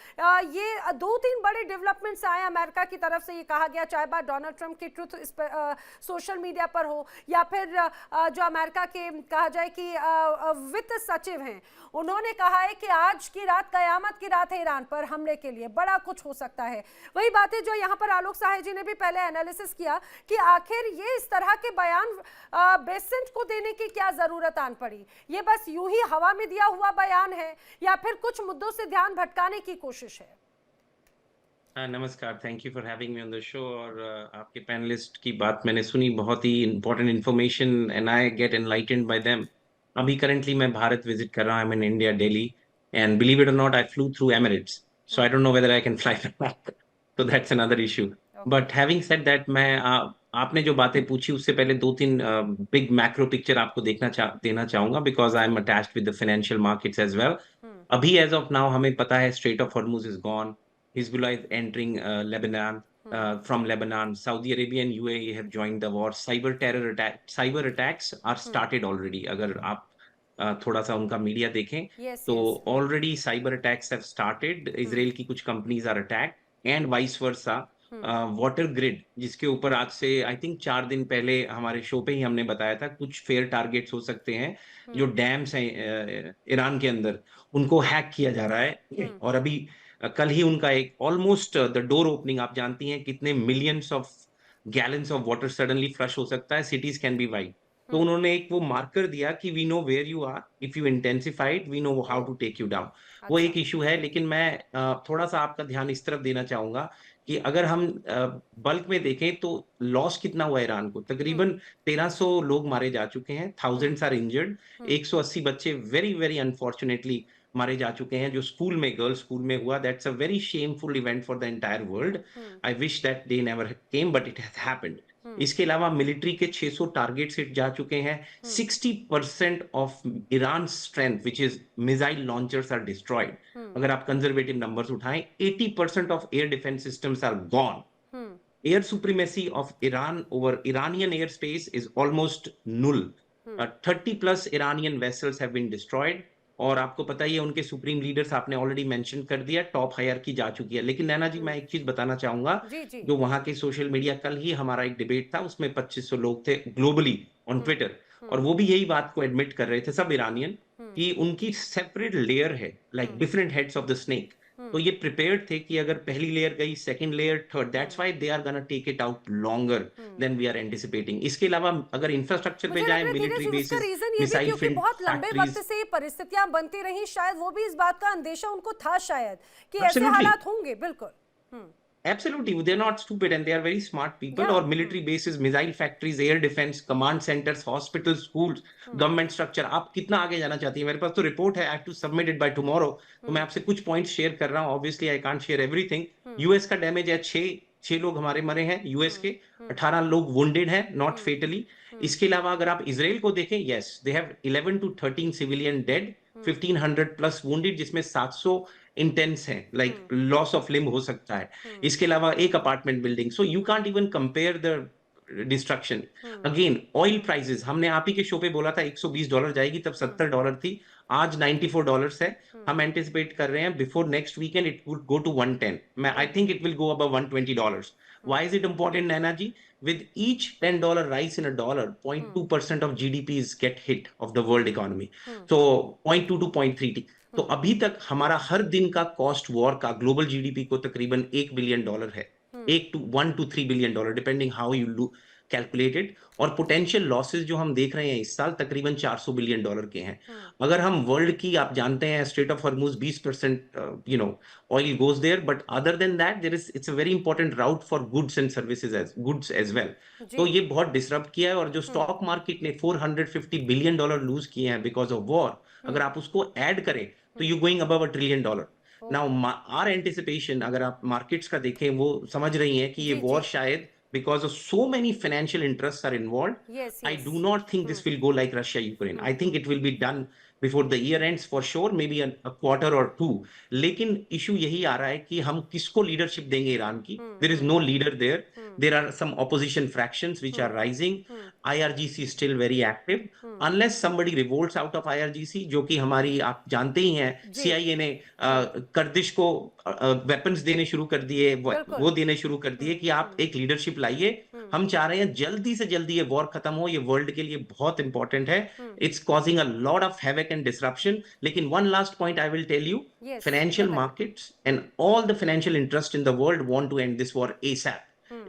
S1: ये 2-3 बड़े डेवलपमेंट्स आए अमेरिका की तरफ से। ये कहा गया, चाहे बात डोनाल्ड ट्रंप की ट्रुथ सोशल मीडिया पर हो, या फिर जो अमेरिका के कहा जाए कि वित्त सचिव हैं, उन्होंने कहा है कि आज की रात कयामत की रात है ईरान पर हमले के लिए, बड़ा कुछ हो सकता है। वही बात है जो यहाँ पर आलोक साहे जी ने भी पहले एनालिसिस किया कि आखिर ये इस तरह के बयान बेसेंट को देने की क्या जरूरत आन पड़ी। ये बस यूं ही हवा में दिया हुआ बयान है या फिर कुछ मुद्दों से ध्यान भटकाने की कोशिश है?
S7: नमस्कार, thank you for having me on the show. और आपके पैनलिस्ट की बात मैंने सुनी, बहुत ही important information, and I get enlightened by them. अभी करंटली मैं भारत विजिट कर रहा हूँ, I am in India, Delhi, and believe it or not, I flew through Emirates, so I don't know whether I can fly back, तो that's another issue. But having said that, मैं आपने जो बातें पूछी उससे पहले दो तीन बिग मैक्रो पिक्चर आपको देना चाहूंगा, because I am attached with the financial markets as well. अभी एज ऑफ नाउ हमें पता है strait of Hormuz is gone, Hezbollah is entering Lebanon, from Lebanon. Saudi Arabia and UAE have joined the war. Cyber attacks are started already. अगर आप थोड़ा सा उनका media देखें तो already cyber attacks have started. Israel की कुछ companies are attack and vice versa. Water grid, जिसके ऊपर आज से आई थिंक 4 दिन पहले हमारे शो पे ही हमने बताया था, कुछ फेयर टारगेट्स हो सकते हैं जो डैम्स हैं ईरान के अंदर, उनको हैक किया जा रहा है। और अभी कल ही उनका एक ऑलमोस्ट द डोर ओपनिंग, आप जानती हैं कितने millions of gallons of water suddenly flush हो सकता है, सिटीज कैन बी वाइड। तो उन्होंने एक वो मार्कर दिया कि we know where you are, if you intensified we know how to take you down. वो एक इशू है। लेकिन मैं थोड़ा सा आपका ध्यान इस तरफ देना चाहूंगा कि अगर हम बल्क में देखें तो लॉस कितना हुआ ईरान को, तकरीबन 1300 लोग मारे जा चुके हैं, थाउजेंड्स आर इंजर्ड, 180 बच्चे वेरी वेरी अनफॉर्चुनेटली मारे जा चुके हैं, जो स्कूल में, गर्ल्स स्कूल में हुआ। That's a very shameful event for the entire world. I wish that day never came, but it has happened. इसके अलावा मिलिट्री के 600 टारगेट्स हिट जा चुके हैं। 60% of Iran strength which is missile launchers are destroyed. अगर आप conservative numbers उठाएं, 80% of air defence systems are gone. Air supremacy of Iran over Iranian airspace is almost null. 30+ Iranian vessels have been destroyed. और आपको पता ही है उनके supreme leaders आपने already mention कर दिया, टॉप हायरार्की जा चुकी है। लेकिन नैना जी, मैं एक चीज बताना चाहूंगा, जो वहां के सोशल मीडिया, कल ही हमारा एक डिबेट था, उसमें 2500 लोग थे ग्लोबली ऑन ट्विटर, और वो भी यही बात को एडमिट कर रहे थे, सब ईरानियन, कि उनकी सेपरेट लेयर है, like different heads of the snake. तो ये प्रिपेयर्ड थे कि अगर पहली लेयर गई, second layer, third, that's why they are gonna take it out longer than we are anticipating. इसके अलावा अगर इंफ्रास्ट्रक्चर पे जाएं, मिलिट्री बेसिस, मिसाइल फील्ड,
S1: बहुत लंबे वक्त से ये परिस्थितियां बनती रही, शायद वो भी इस बात का अंदेशा उनको था शायद कि ऐसे हालात होंगे। बिल्कुल,
S7: Absolutely, they're not stupid and they are very smart people. और military bases, missile factories, air defense, command centers, hospitals, schools, government structure, आप कितना आगे जाना चाहती हैं? मेरे पास तो रिपोर्ट है, I have to submit it by tomorrow. तो मैं आपसे कुछ पॉइंट्स शेयर कर रहा हूँ। Obviously, I can't share everything. US का डैमेज है, 6 लोग हमारे मरे हैं US के, 18 लोग wounded हैं, not fatally. इसके अलावा अगर आप इजराइल को देखें, yes, they have 11 to 13 civilian dead, 1500+ wounded, जिसमें 700 इंटेंस है, लाइक लॉस ऑफ लिम्ब हो सकता है। इसके अलावा एक apartment building, so you can't even compare the destruction. Again oil prices, हमने आप ही के शो पे बोला था $120 जाएगी, तब $70 थी, आज $94 है। हम एंटिसिपेट कर रहे हैं before next weekend it would go to 110। मैं I think it will go above $120। Why is it important, Naina ji? With each $10 rise in a dollar, 0.2% of GDPs get hit of the world economy. So 0.2 to 0.3. तो अभी तक हमारा हर दिन का cost war का global GDP को तकरीबन $1 billion है, 1 to 3 billion dollar, depending how you calculated. और पोटेंशियल लॉसेस जो हम देख रहे हैं इस साल तकरीबन $400 बिलियन के हैं। अगर हम वर्ल्ड की, आप जानते हैं strait of Hormuz 20% oil goes there, but other than that there is, it's a very important route for goods and services, goods as well. तो ये बहुत डिसरप्ट किया है। और जो स्टॉक मार्केट ने $450 बिलियन लूज किए हैं बिकॉज ऑफ वॉर, अगर आप उसको ऐड करें तो you going above $1 trillion. Now our anticipation, अगर आप मार्केट्स का देखें, वो समझ रही हैं कि ये वॉर शायद, because of so many financial interests are involved, I do not think this will go like Russia-Ukraine. I think it will be done before the year ends for sure, maybe a quarter or two. लेकिन issue यही आ रहा है कि हम किसको leadership देंगे Iran की? There is no leader there. There are some opposition fractions which are rising. IRGC is still very active. Unless somebody revolts out of IRGC, जो कि हमारी, आप जानते ही हैं, CIA ने कर्दिश को वेपन्स देने शुरू कर दिए, वो देने शुरू कर दिए कि आप एक लीडरशिप लाइए। हम चाह रहे हैं जल्दी से जल्दी ये वॉर खत्म हो, ये वर्ल्ड के लिए बहुत इंपॉर्टेंट है। It's causing a lot of havoc and disruption. लेकिन one last point I will tell you, financial markets and all the financial interest in the world want to end this war ASAP.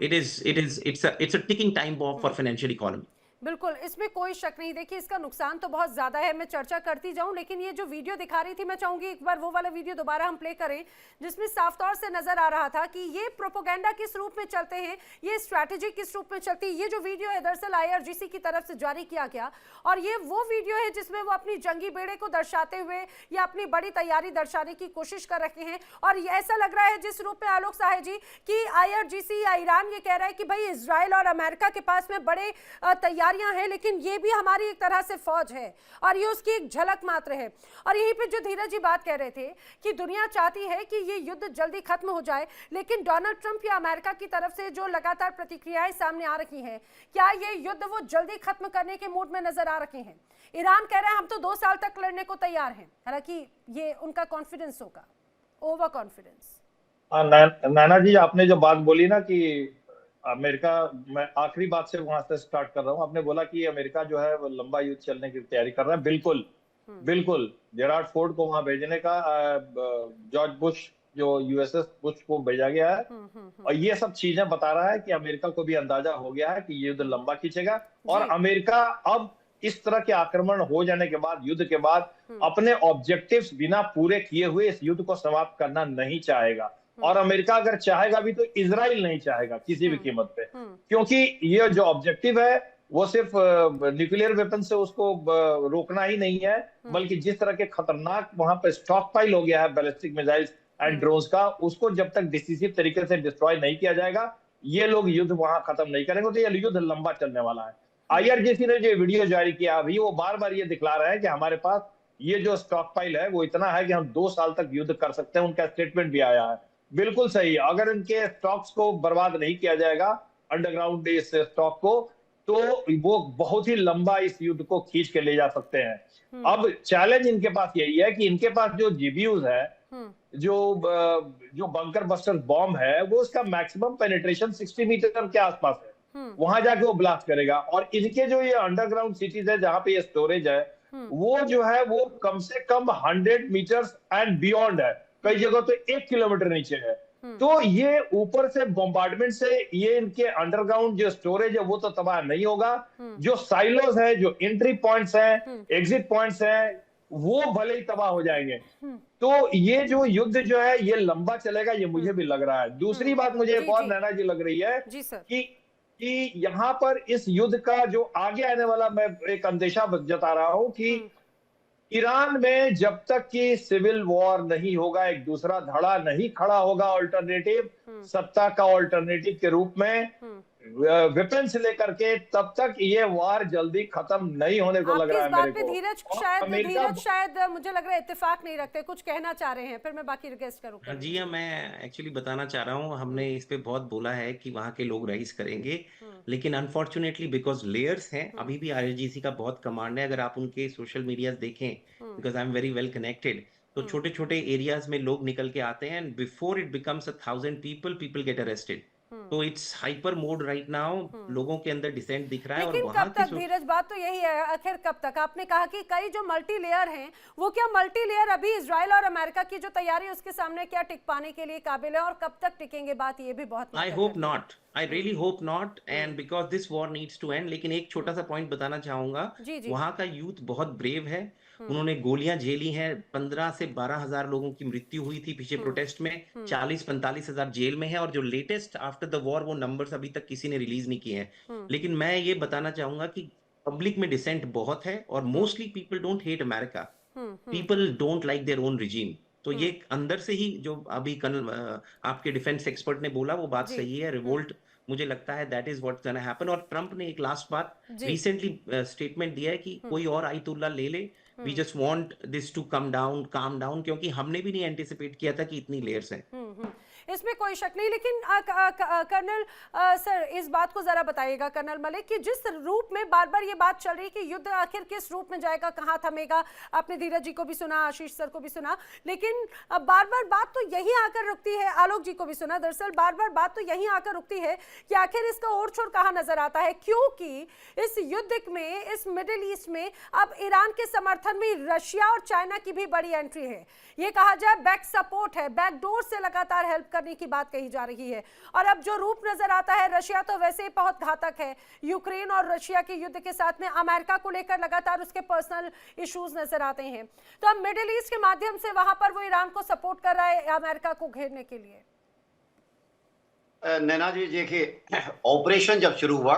S7: It's a ticking time bomb for financial economy.
S1: बिल्कुल, इसमें कोई शक नहीं। देखिए, इसका नुकसान तो बहुत ज़्यादा है, मैं चर्चा करती जाऊं, लेकिन ये जो वीडियो दिखा रही थी, मैं चाहूंगी एक बार वो वाला वीडियो दोबारा हम प्ले करें, जिसमें साफ तौर से नजर आ रहा था कि ये प्रोपोगेंडा किस रूप में चलते हैं, ये स्ट्रैटेजी किस रूप में चलती है। ये जो वीडियो है दरअसल IRGC की तरफ से जारी किया गया, और ये वो वीडियो है जिसमें वो अपनी जंगी बेड़े को दर्शाते हुए या अपनी बड़ी तैयारी दर्शाने की कोशिश कर रहे हैं। और ये ऐसा लग रहा है जिस रूप में आलोक सहाय जी कि IRGC या ईरान ये कह रहा है कि भाई इजराइल और अमेरिका के पास में बड़े तैयारियां हैं, लेकिन ये भी हमारी एक तरह से फौज है और ये उसकी एक झलक मात्र है। और यहीं पे जो धीरज जी बात कह रहे थे कि दुनिया चाहती है कि ये युद्ध जल्दी खत्म हो जाए, लेकिन डोनाल्ड ट्रंप या अमेरिका की तरफ से जो लगातार प्रतिक्रियाएं सामने आ रही हैं, क्या ये युद्ध वो जल्दी खत्म करने के मूड में नजर आ रहे हैं? ईरान कह रहा है हम तो 2 साल तक लड़ने को तैयार हैं, हालांकि ये उनका कॉन्फिडेंस होगा, ओवर कॉन्फिडेंस।
S4: नैना जी, आपने जो बात बोली ना कि अमेरिका, मैं आखिरी बात से वहां से स्टार्ट कर रहा हूँ। आपने बोला कि अमेरिका जो है वो लंबा युद्ध चलने की तैयारी कर रहा है। बिल्कुल बिल्कुल, जेराल्ड फोर्ड को वहां भेजने का जॉर्ज बुश, जो USS बुश को भेजा गया है, और ये सब चीजें बता रहा है कि अमेरिका को भी अंदाजा हो गया है कि ये युद्ध लंबा खींचेगा, और अमेरिका अब इस तरह के आक्रमण हो जाने के बाद, युद्ध के बाद, अपने ऑब्जेक्टिव्स बिना पूरे किए हुए इस युद्ध को समाप्त करना नहीं चाहेगा। और अमेरिका अगर चाहेगा भी तो इजराइल नहीं चाहेगा किसी भी कीमत पे, क्योंकि ये जो ऑब्जेक्टिव है वो सिर्फ न्यूक्लियर वेपन से उसको रोकना ही नहीं है, बल्कि जिस तरह के खतरनाक वहां पर स्टॉक पाइल हो गया है बैलिस्टिक मिसाइल्स एंड ड्रोन्स का, उसको जब तक डिसिसिव तरीके से डिस्ट्रॉय नहीं किया जाएगा, ये लोग युद्ध वहां खत्म नहीं करेंगे, तो ये युद्ध लंबा चलने वाला है। IRGC ने जो वीडियो जारी किया अभी, वो बार बार ये दिखला रहा है कि हमारे पास ये जो स्टॉक पाइल है वो इतना है कि हम 2 साल तक युद्ध कर सकते हैं। उनका स्टेटमेंट भी आया है, बिल्कुल सही। अगर इनके स्टॉक्स को बर्बाद नहीं किया जाएगा, अंडरग्राउंड इस स्टॉक को, तो वो बहुत ही लंबा इस युद्ध को खींच के ले जा सकते हैं। अब चैलेंज इनके पास यही है कि इनके पास जो GBUs है, जो बंकर बस्टर बॉम्ब है, वो उसका मैक्सिमम पेनिट्रेशन 60 मीटर के आसपास है, वहां जाके वो ब्लास्ट करेगा। और इनके जो ये अंडरग्राउंड सिटीज है जहां पे ये स्टोरेज है, वो जो है वो कम से कम 100 मीटर्स एंड बियॉन्ड है, कई जगह तो 1 किलोमीटर नीचे है। तो ये ऊपर से बॉम्बार्डमेंट से ये इनके अंडरग्राउंड जो स्टोरेज है वो तो तबाह नहीं होगा, जो साइलोज है, जो एंट्री पॉइंट्स हैं, एग्जिट पॉइंट्स हैं, वो भले ही तबाह हो जाएंगे। तो ये जो युद्ध जो है ये लंबा चलेगा, ये मुझे भी लग रहा है। दूसरी बात मुझे एक और नैना जी लग रही है कि यहाँ पर इस युद्ध का जो आगे आने वाला, मैं एक अंदेशा जता रहा हूं कि ईरान में जब तक कि सिविल वॉर नहीं होगा, एक दूसरा धड़ा नहीं खड़ा होगा ऑल्टरनेटिव सत्ता का, ऑल्टरनेटिव के रूप में वेपन से लेकर के, तब तक ये वार जल्दी खत्म नहीं होने को लग रहा है मेरे को।
S1: धीरज शायद मुझे लग रहा है इत्तेफाक नहीं रखते, कुछ कहना चाह रहे हैं, फिर मैं बाकी रिक्वेस्ट करूंगा।
S7: जी हाँ, मैं एक्चुअली बताना चाह रहा हूँ, हमने इस पे बहुत बोला है कि वहाँ के लोग रईस करेंगे, लेकिन अनफॉर्चुनेटली बिकॉज लेयर्स हैं, अभी भी IRGC का बहुत कमांड है। अगर आप उनके सोशल मीडिया देखें, because I am very well connected, तो छोटे छोटे एरियाज में लोग निकल के आते हैं, and before it becomes 1000 people get arrested. तो it's hyper mode right now, लोगों के अंदर डिसेंट दिख रहा है।
S1: लेकिन
S7: और वहां
S1: कब तक धीरज, बात तो यही है, आखिर कब तक? आपने कहा कि कई जो मल्टी लेयर हैं, वो क्या मल्टी लेयर अभी इजराइल और अमेरिका की जो तैयारी है उसके सामने क्या टिक पाने के लिए काबिल है, और कब तक टिकेंगे? बात ये भी बहुत,
S7: I hope not, I really hope not, and because this war needs to end. लेकिन एक छोटा सा पॉइंट बताना चाहूंगा, वहां का यूथ बहुत ब्रेव है, उन्होंने गोलियां झेली हैं, 15 से 12 हजार लोगों की मृत्यु हुई थी पीछे प्रोटेस्ट में, 40-45 हजार जेल में है, और जो लेटेस्ट आफ्टर द वॉर वो नंबर्स अभी तक किसी ने रिलीज नहीं किए हैं। लेकिन मैं ये बताना चाहूंगा कि पब्लिक में डिसेंट बहुत है, और mostly people don't hate America, people don't like their own regime. तो ये अंदर से ही, जो अभी आपके डिफेंस एक्सपर्ट ने बोला वो बात सही है, रिवोल्ट मुझे लगता है that is what's gonna happen. और ट्रंप ने एक लास्ट बात रिसेंटली स्टेटमेंट दिया है कि कोई और आयतुल्ला ले ले, we just want this to calm down, क्योंकि हमने भी नहीं एंटिसिपेट किया था कि इतनी लेयर्स हैं।
S1: इसमें कोई शक नहीं। लेकिन कर्नल सर, इस बात को जरा बताइएगा कर्नल मलिक कि जिस रूप में बार बार ये बात चल रही है कि युद्ध आखिर किस रूप में जाएगा, कहां थमेगा, आपने धीरज जी को भी सुना, आशीष सर को भी सुना, लेकिन बार बार बात तो यही आकर रुकती है, आलोक जी को भी सुना, दरअसल बार बार बात तो यही आकर रुकती है कि आखिर इसका ओर छोर कहां नजर आता है, क्योंकि इस युद्ध में, इस मिडिल ईस्ट में अब ईरान के समर्थन में रशिया और चाइना की भी बड़ी एंट्री है। ये कहा जाए बैक सपोर्ट है, बैकडोर से लगातार हेल्प कर करने की बात कही जा रही है। और अब जो रूप नजर आता है, रशिया तो वैसे ही बहुत घातक है। यूक्रेन और रशिया के युद्ध के साथ में अमेरिका को लेकर लगातार उसके पर्सनल इश्यूज नजर आते हैं। तो अब मिडिल ईस्ट के माध्यम से वहां पर वो ईरान को सपोर्ट कर रहा है अमेरिका को घेरने के लिए।
S5: नैना जी देखिए, ऑपरेशन जब शुरू हुआ,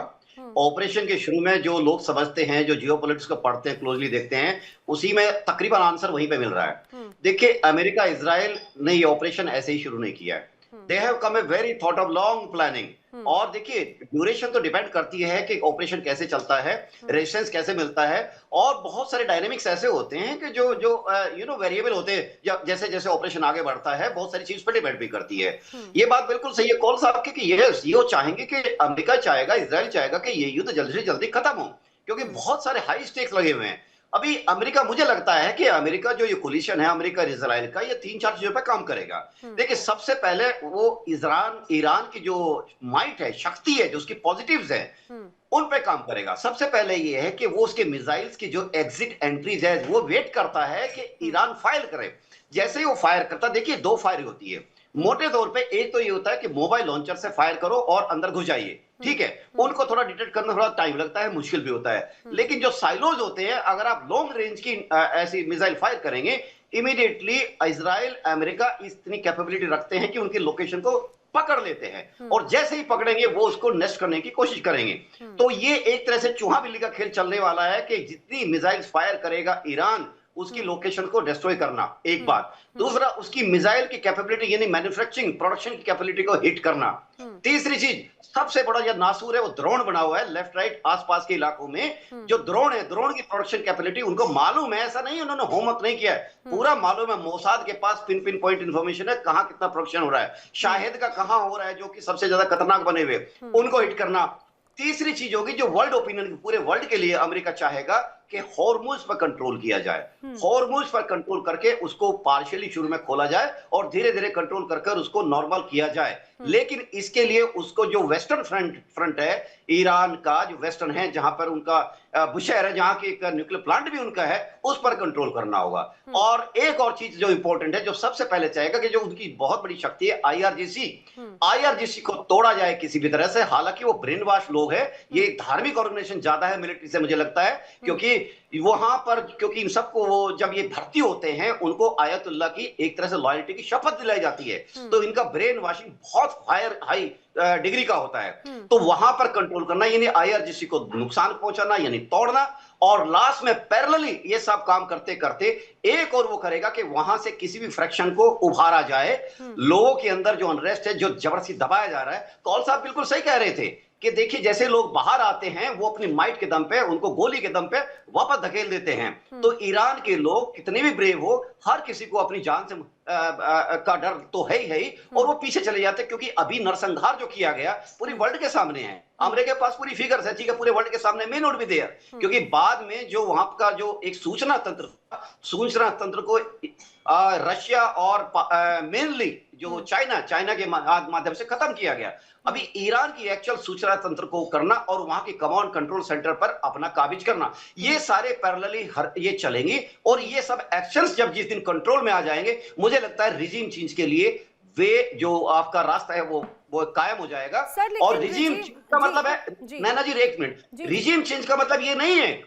S5: ऑपरेशन के शुरू में जो लोग समझते हैं, जो जियोपॉलिटिक्स को पढ़ते हैं, क्लोजली देखते हैं, उसी में तकरीबन आंसर वहीं पे मिल रहा है। देखिए, अमेरिका इजराइल ने ये ऑपरेशन ऐसे ही शुरू नहीं किया है। They have come a very thought of long planning. और देखिए, ड्यूरेशन तो डिपेंड करती है कि ऑपरेशन कैसे चलता है, रेजिस्टेंस कैसे मिलता है, और बहुत सारे डायनेमिक्स ऐसे होते हैं कि जो जो वेरिएबल होते हैं। जैसे जैसे ऑपरेशन आगे बढ़ता है, बहुत सारी चीज पर डिपेंड भी करती है। ये बात बिल्कुल सही है कौल साहब की कि ये चाहेंगे कि अमेरिका चाहेगा, इजराइल चाहेगा कि ये युद्ध जल्दी से जल्दी खत्म हो, क्योंकि बहुत सारे हाई स्टेक्स लगे हुए हैं। अभी अमेरिका, मुझे लगता है कि अमेरिका जो ये कोलिशन है अमेरिका इजराइल का, ये 3-4 चीजों पे काम करेगा। देखिए, सबसे पहले वो ईरान की जो माइट है, शक्ति है, जो उसकी पॉजिटिव्स है, उन पे काम करेगा। सबसे पहले ये है कि वो उसके मिसाइल्स की जो एग्जिट एंट्रीज है, वो वेट करता है कि ईरान फायर करे। जैसे ही वो फायर करता, देखिए 2 फायर होती है मोटे तौर पे। एक तो ये होता है कि मोबाइल लॉन्चर से फायर करो और अंदर घुस जाइए, ठीक है। उनको थोड़ा डिटेक्ट करना थोड़ा टाइम लगता है, मुश्किल भी होता है। लेकिन जो साइलोज होते हैं, अगर आप लॉन्ग रेंज की ऐसी मिसाइल फायर करेंगे, इमीडिएटली इजराइल, अमेरिका इतनी कैपेबिलिटी रखते हैं कि उनकी लोकेशन को पकड़ लेते हैं, और जैसे ही पकड़ेंगे वो उसको नेस्ट करने की कोशिश करेंगे। तो ये एक तरह से चूहा बिल्ली का खेल चलने वाला है कि जितनी मिसाइल फायर करेगा ईरान, उसकी लोकेशन को डिस्ट्रॉय करना, एक बात। दूसरा, उसकी मिसाइल की कैपेबिलिटी यानी मैन्युफैक्चरिंग प्रोडक्शन की कैपेबिलिटी को हिट करना। तीसरी चीज, सबसे बड़ा जो नासूर है, वो ड्रोन बना हुआ है लेफ्ट राइट आसपास के इलाकों में। जो ड्रोन है, ड्रोन की प्रोडक्शन कैपेबिलिटी उनको मालूम है, ऐसा नहीं उन्होंने होमवर्क नहीं किया है, पूरा मालूम है। मोसाद के पास पिन पॉइंट इंफॉर्मेशन है, कहां कितना प्रोडक्शन हो रहा है, शाहिद का कहां हो रहा है, जो कि सबसे ज्यादा खतरनाक बने हुए, उनको हिट करना। तीसरी चीज होगी जो वर्ल्ड ओपिनियन, पूरे वर्ल्ड के लिए अमेरिका चाहेगा कि हॉर्मुज पर कंट्रोल किया जाए। हॉर्मुज पर कंट्रोल करके उसको पार्शियली शुरू में खोला जाए और धीरे धीरे कंट्रोल कर उसको नॉर्मल किया जाए। लेकिन इसके लिए उसको जो वेस्टर्न फ्रंट है ईरान का, जो वेस्टर्न है, जहां पर उनका बुशहर है, जहां की एक न्यूक्लियर प्लांट भी उनका है, उस पर कंट्रोल करना होगा। और एक और चीज जो इंपॉर्टेंट है, जो सबसे पहले चाहेगा कि जो उनकी बहुत बड़ी शक्ति है आईआरजीसी को तोड़ा जाए किसी भी तरह से। हालांकि वो ब्रेन वॉश लोग है, ये एक धार्मिक ऑर्गेनाइजेशन ज्यादा है मिलिट्री से, मुझे लगता है, क्योंकि वहां पर, क्योंकि इन सबको वो जब ये भर्ती होते हैं, उनको आयतुल्लाह की एक तरह से लॉयल्टी की शपथ दिलाई जाती है, तो इनका ब्रेन वॉशिंग बहुत हाई डिग्री का होता है। तो वहां पर कंट्रोल करना यानी आईआरजीसी को नुकसान पहुंचाना, यानी तोड़ना। और लास्ट में पैरेलली ये सब काम करते करते एक और वो करेगा कि वहां से किसी भी फ्रैक्शन को उभारा जाए, लोगों के अंदर जो अनरेस्ट है, जो जबरदस्ती दबाया जा रहा है। कौल साहब बिल्कुल सही कह रहे थे कि देखिए, जैसे लोग बाहर आते हैं, वो अपनी माइट के दम पे, उनको गोली के दम पे वापस धकेल देते हैं। तो ईरान के लोग कितने भी ब्रेव हो, हर किसी को अपनी जान से का डर तो है ही, और वो पीछे चले जाते हैं, क्योंकि अभी नरसंहार जो किया गया पूरी वर्ल्ड के सामने है। अमेरिका के पास पूरी फिगर्स है, ठीक है, पूरे वर्ल्ड के सामने, मे नोट भी देयर, क्योंकि बाद में जो वहां का जो एक सूचना तंत्र को रशिया और मेनली जो चाइना के माध्यम से खत्म किया गया। अभी ईरान की एक्चुअल सूचना तंत्र को करना और वहां के कमांड कंट्रोल सेंटर पर अपना काबिज करना, ये सारे पैरेलली ये चलेंगे। और ये सब एक्शंस जब जिस दिन कंट्रोल में आ जाएंगे, मुझे लगता है रिजीम चेंज के लिए वे जो आपका रास्ता है वो कायम हो जाएगा। और रिजीम चेंज का मतलब है, नैना जी एक मिनट, रिजीम चेंज का मतलब ये नहीं है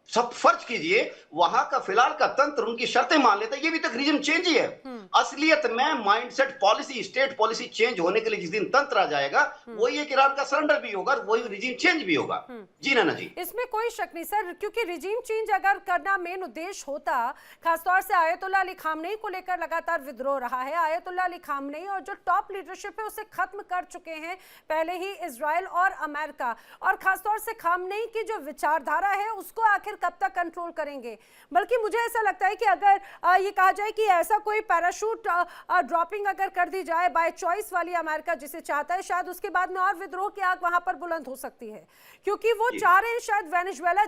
S5: सब फर्ज कीजिए वहां का फिलहाल का तंत्र उनकी शर्तें मान लेता है, ये भी तक रिजीम चेंज ही है। असलियत में mindset policy, state policy change होने के लिए जिस दिन तंत्र आ जाएगा, वही एक ईरान का सरेंडर भी होगा, वही रिजीम चेंज भी होगा। जी नैना जी,
S1: इसमें कोई शक नहीं सर, क्योंकि रिजीम चेंज अगर करना मेन उद्देश्य होता, खासतौर से आयतुल्लाह अली खामनेई को लेकर लगातार विद्रोह रहा है। आयतुल्लाह अली खामनेई और जो टॉप लीडरशिप है उसे खत्म कर चुके हैं पहले ही इजराइल और अमेरिका, और खासतौर से खामनेई की जो विचारधारा है उसको आखिर कब तक कंट्रोल करेंगे। बल्कि मुझे ऐसा लगता है कि अगर ये कहा जाए कि ऐसा कोई पैराशूट ड्रॉपिंग अगर कर दी जाए बाय चॉइस वाली अमेरिका जिसे चाहता है, शायद उसके बाद में और विद्रोह की आग वहां पर बुलंद हो सकती है, क्योंकि वो चाह रहे हैं शायद वेनेजुएला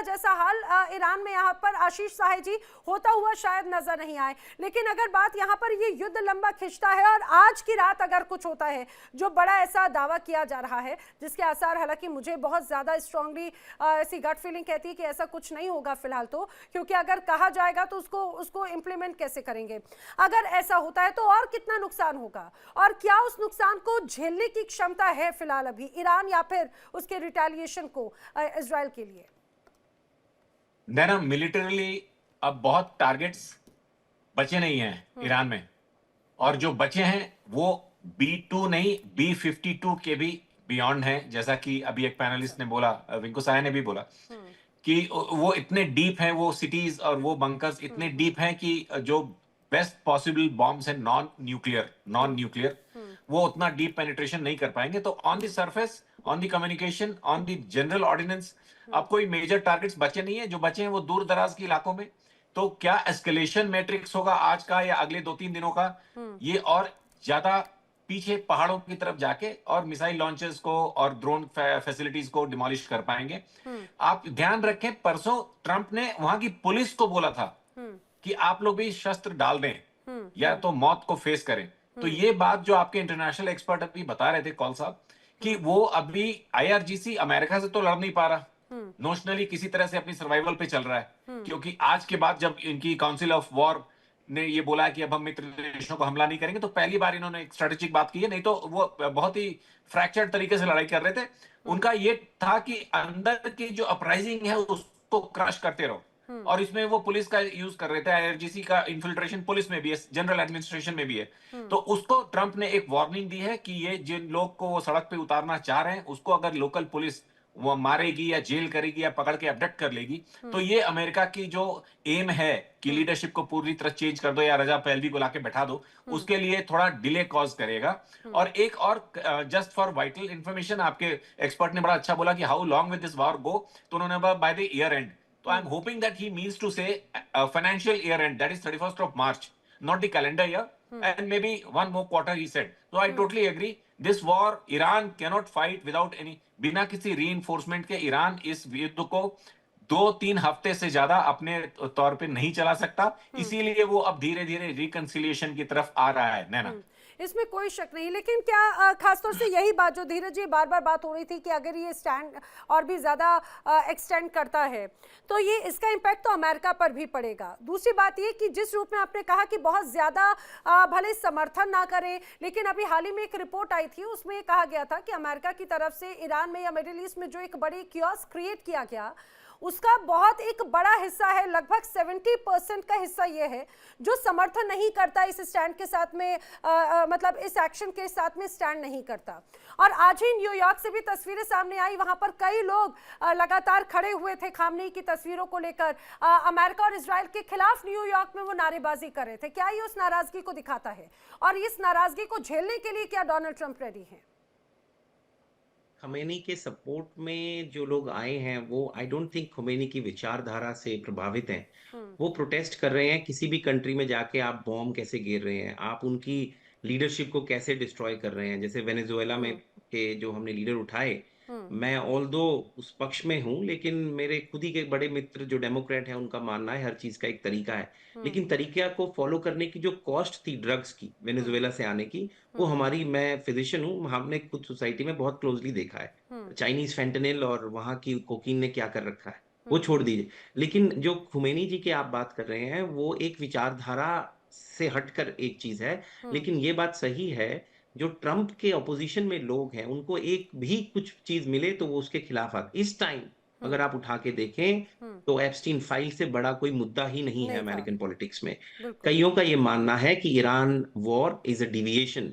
S1: जैसा हाल ईरान में यहाँ पर आशीष साहे जी होता हुआ शायद नजर नहीं आए। लेकिन अगर बात यहाँ पर ये युद्ध लंबा खिंचता है और आज की रात अगर कुछ होता है, जो बड़ा ऐसा दावा किया जा रहा है जिसके आसार, हालांकि मुझे बहुत ज्यादा स्ट्रांगली ऐसी गट फीलिंग कहती है कि ऐसा कुछ नहीं होगा फिलहाल, तो क्योंकि अगर कहा जाएगा तो उसको इम्प्लीमेंट कैसे कैसे करेंगे? अगर ऐसा होता है तो और कितना नुकसान होगा, और क्या उस नुकसान को झेलने की क्षमता है फिलहाल अभी ईरान या फिर उसके रिटेलिएशन को इजराइल के लिए?
S6: नैना, मिलिटरीली अब बहुत टारगेट्स बचे नहीं हैं ईरान में, और जो बचे हैं वो B2 नहीं, B52 के भी बियॉन्ड हैं। जैसा कि अभी एक पैनलिस्ट ने बोला, विंकू साया ने भी बोला कि वो इतने डीप हैं, वो सिटीज और वो बंकर्स इतने डीप हैं कि जो बेस्ट पॉसिबल बॉम्ब्स हैं नॉन न्यूक्लियर वो उतना डीप पेनिट्रेशन नहीं कर पाएंगे। तो on the surface, on the communication, on the general ordnance अब कोई मेजर टारगेट्स बचे नहीं है। जो बचे हैं वो दूर दराज के इलाकों में। तो क्या एस्केलेशन मैट्रिक्स होगा आज का या अगले 2-3 दिनों का, ये और ज्यादा पीछे पहाड़ों की तरफ जाके और मिसाइल लॉन्चर्स को और ड्रोन फैसिलिटीज को डिमोलिश कर पाएंगे। आप ध्यान रखें, परसों ट्रंप ने वहां की पुलिस को बोला था कि आप लोग भी शस्त्र डाल दें या तो मौत को फेस करें। तो ये बात जो आपके इंटरनेशनल एक्सपर्ट अभी बता रहे थे कौल साहब, कि वो अभी IRGC अमेरिका से तो लड़ नहीं पा रहा, नोशनली किसी तरह से अपनी सर्वाइवल पे चल रहा है, क्योंकि आज के बाद जब इनकी काउंसिल ऑफ वॉर ने ये बोला है कि अब हम मित्र देशों को हमला नहीं करेंगे, तो पहली बार इन्होंने एक स्ट्रेटेजिक बात की है। नहीं तो वो बहुत ही फ्रैक्चर्ड तरीके से लड़ाई कर रहे थे। उनका ये था कि अंदर की जो अपराइजिंग है उसको क्रश करते रहो, और इसमें वो पुलिस का यूज कर रहे थे। IRGC का इन्फिल्ट्रेशन पुलिस में भी है, जनरल एडमिनिस्ट्रेशन में भी है। तो उसको ट्रंप ने एक वार्निंग दी है कि ये जिन लोग को वो सड़क पे उतारना चाह रहे हैं, उसको अगर लोकल पुलिस वो मारेगी या जेल करेगी या पकड़ के अबडक्ट कर लेगी, तो ये अमेरिका की जो एम है कि लीडरशिप को पूरी तरह चेंज कर दो या रजा पहलवी को लाके बैठा दो, उसके लिए थोड़ा डिले कॉज करेगा। और एक और जस्ट फॉर वाइटल इंफॉर्मेशन, आपके एक्सपर्ट ने बड़ा अच्छा बोला कि how long with this war go, तो उन्होंने बोला बाय द ईयर एंड। तो I am hoping that he means to say financial year end, that is 31st of March, not the calendar year, and maybe one more quarter, he said. So I totally agree. This war, Iran cannot fight without any, बिना किसी reinforcement के Iran इस युद्ध को 2-3 हफ्ते से ज्यादा अपने तौर पे नहीं चला सकता। इसीलिए वो अब धीरे धीरे रिकंसिलिएशन की तरफ आ रहा है। नैना,
S1: इसमें कोई शक नहीं, लेकिन क्या खासतौर से यही बात जो धीरज जी बार बार बात हो रही थी कि अगर ये स्टैंड और भी ज़्यादा एक्सटेंड करता है तो ये इसका इम्पैक्ट तो अमेरिका पर भी पड़ेगा। दूसरी बात ये कि जिस रूप में आपने कहा कि बहुत ज़्यादा भले समर्थन ना करें, लेकिन अभी हाल ही में एक रिपोर्ट आई थी, उसमें ये कहा गया था कि अमेरिका की तरफ से ईरान में या मिडिल ईस्ट में जो एक बड़ी क्योस क्रिएट किया गया, उसका बहुत एक बड़ा हिस्सा है, लगभग 70% का हिस्सा ये है जो समर्थन नहीं करता इस स्टैंड के साथ में, मतलब इस एक्शन के साथ में स्टैंड नहीं करता। और आज ही न्यूयॉर्क से भी तस्वीरें सामने आई, वहां पर कई लोग लगातार खड़े हुए थे खामनेई की तस्वीरों को लेकर, अमेरिका और इजराइल के खिलाफ न्यूयॉर्क में वो नारेबाजी कर रहे थे। क्या ये उस नाराजगी को दिखाता है, और इस नाराजगी को झेलने के लिए क्या डोनाल्ड ट्रंप रेडी है?
S7: खमेनी के सपोर्ट में जो लोग आए हैं वो आई डोंट थिंक खमेनी की विचारधारा से प्रभावित हैं। वो प्रोटेस्ट कर रहे हैं, किसी भी कंट्री में जाके आप बॉम्ब कैसे गिर रहे हैं, आप उनकी लीडरशिप को कैसे डिस्ट्रॉय कर रहे हैं। जैसे वेनेजुएला में के जो हमने लीडर उठाए, मैं ऑल्दो उस पक्ष में हूं, लेकिन मेरे खुद ही के बड़े मित्र जो डेमोक्रेट हैं उनका मानना है हर चीज का एक तरीका है, लेकिन तरीका को फॉलो करने की जो कॉस्ट थी ड्रग्स की वेनेजुएला से आने की, वो हमारी, मैं फिजिशियन हूँ, हमने खुद सोसाइटी में बहुत क्लोजली देखा है। चाइनीज फेंटेनिल और वहां की कोकीन ने क्या कर रखा है वो छोड़ दीजिए, लेकिन जो खुमैनी जी की आप बात कर रहे हैं वो एक विचारधारा से हटकर एक चीज है। लेकिन ये बात सही है, जो ट्रंप के ऑपोजिशन में लोग हैं उनको एक भी कुछ चीज मिले तो वो उसके खिलाफ आते। इस टाइम अगर आप उठा के देखें तो एप्स्टीन फाइल से बड़ा कोई मुद्दा ही नहीं है अमेरिकन पॉलिटिक्स में। कईयों का ये मानना है कि Iran war is a deviation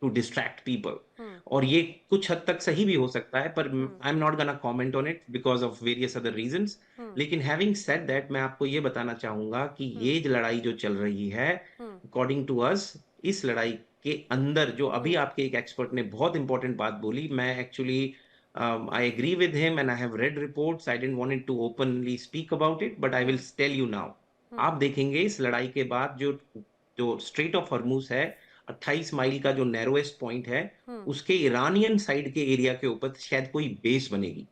S7: to distract people, और ये कुछ हद तक सही भी हो सकता है, पर I am not gonna comment on it because of various other reasons. लेकिन हैविंग सेड दैट, मैं आपको ये बताना चाहूंगा कि ये लड़ाई जो चल रही है अकॉर्डिंग टू अस, इस लड़ाई के अंदर जो अभी आपके एक एक्सपर्ट ने बहुत इंपॉर्टेंट बात बोली, मैं actually I agree with him and I have read reports, I didn't want to openly speak about it, but I will tell you now. आप देखेंगे इस लड़ाई के बाद जो स्ट्रेट ऑफ हॉर्मुज है, 28 माइल का जो नैरोएस्ट पॉइंट है, उसके ईरानियन साइड के एरिया के ऊपर शायद कोई बेस बनेगी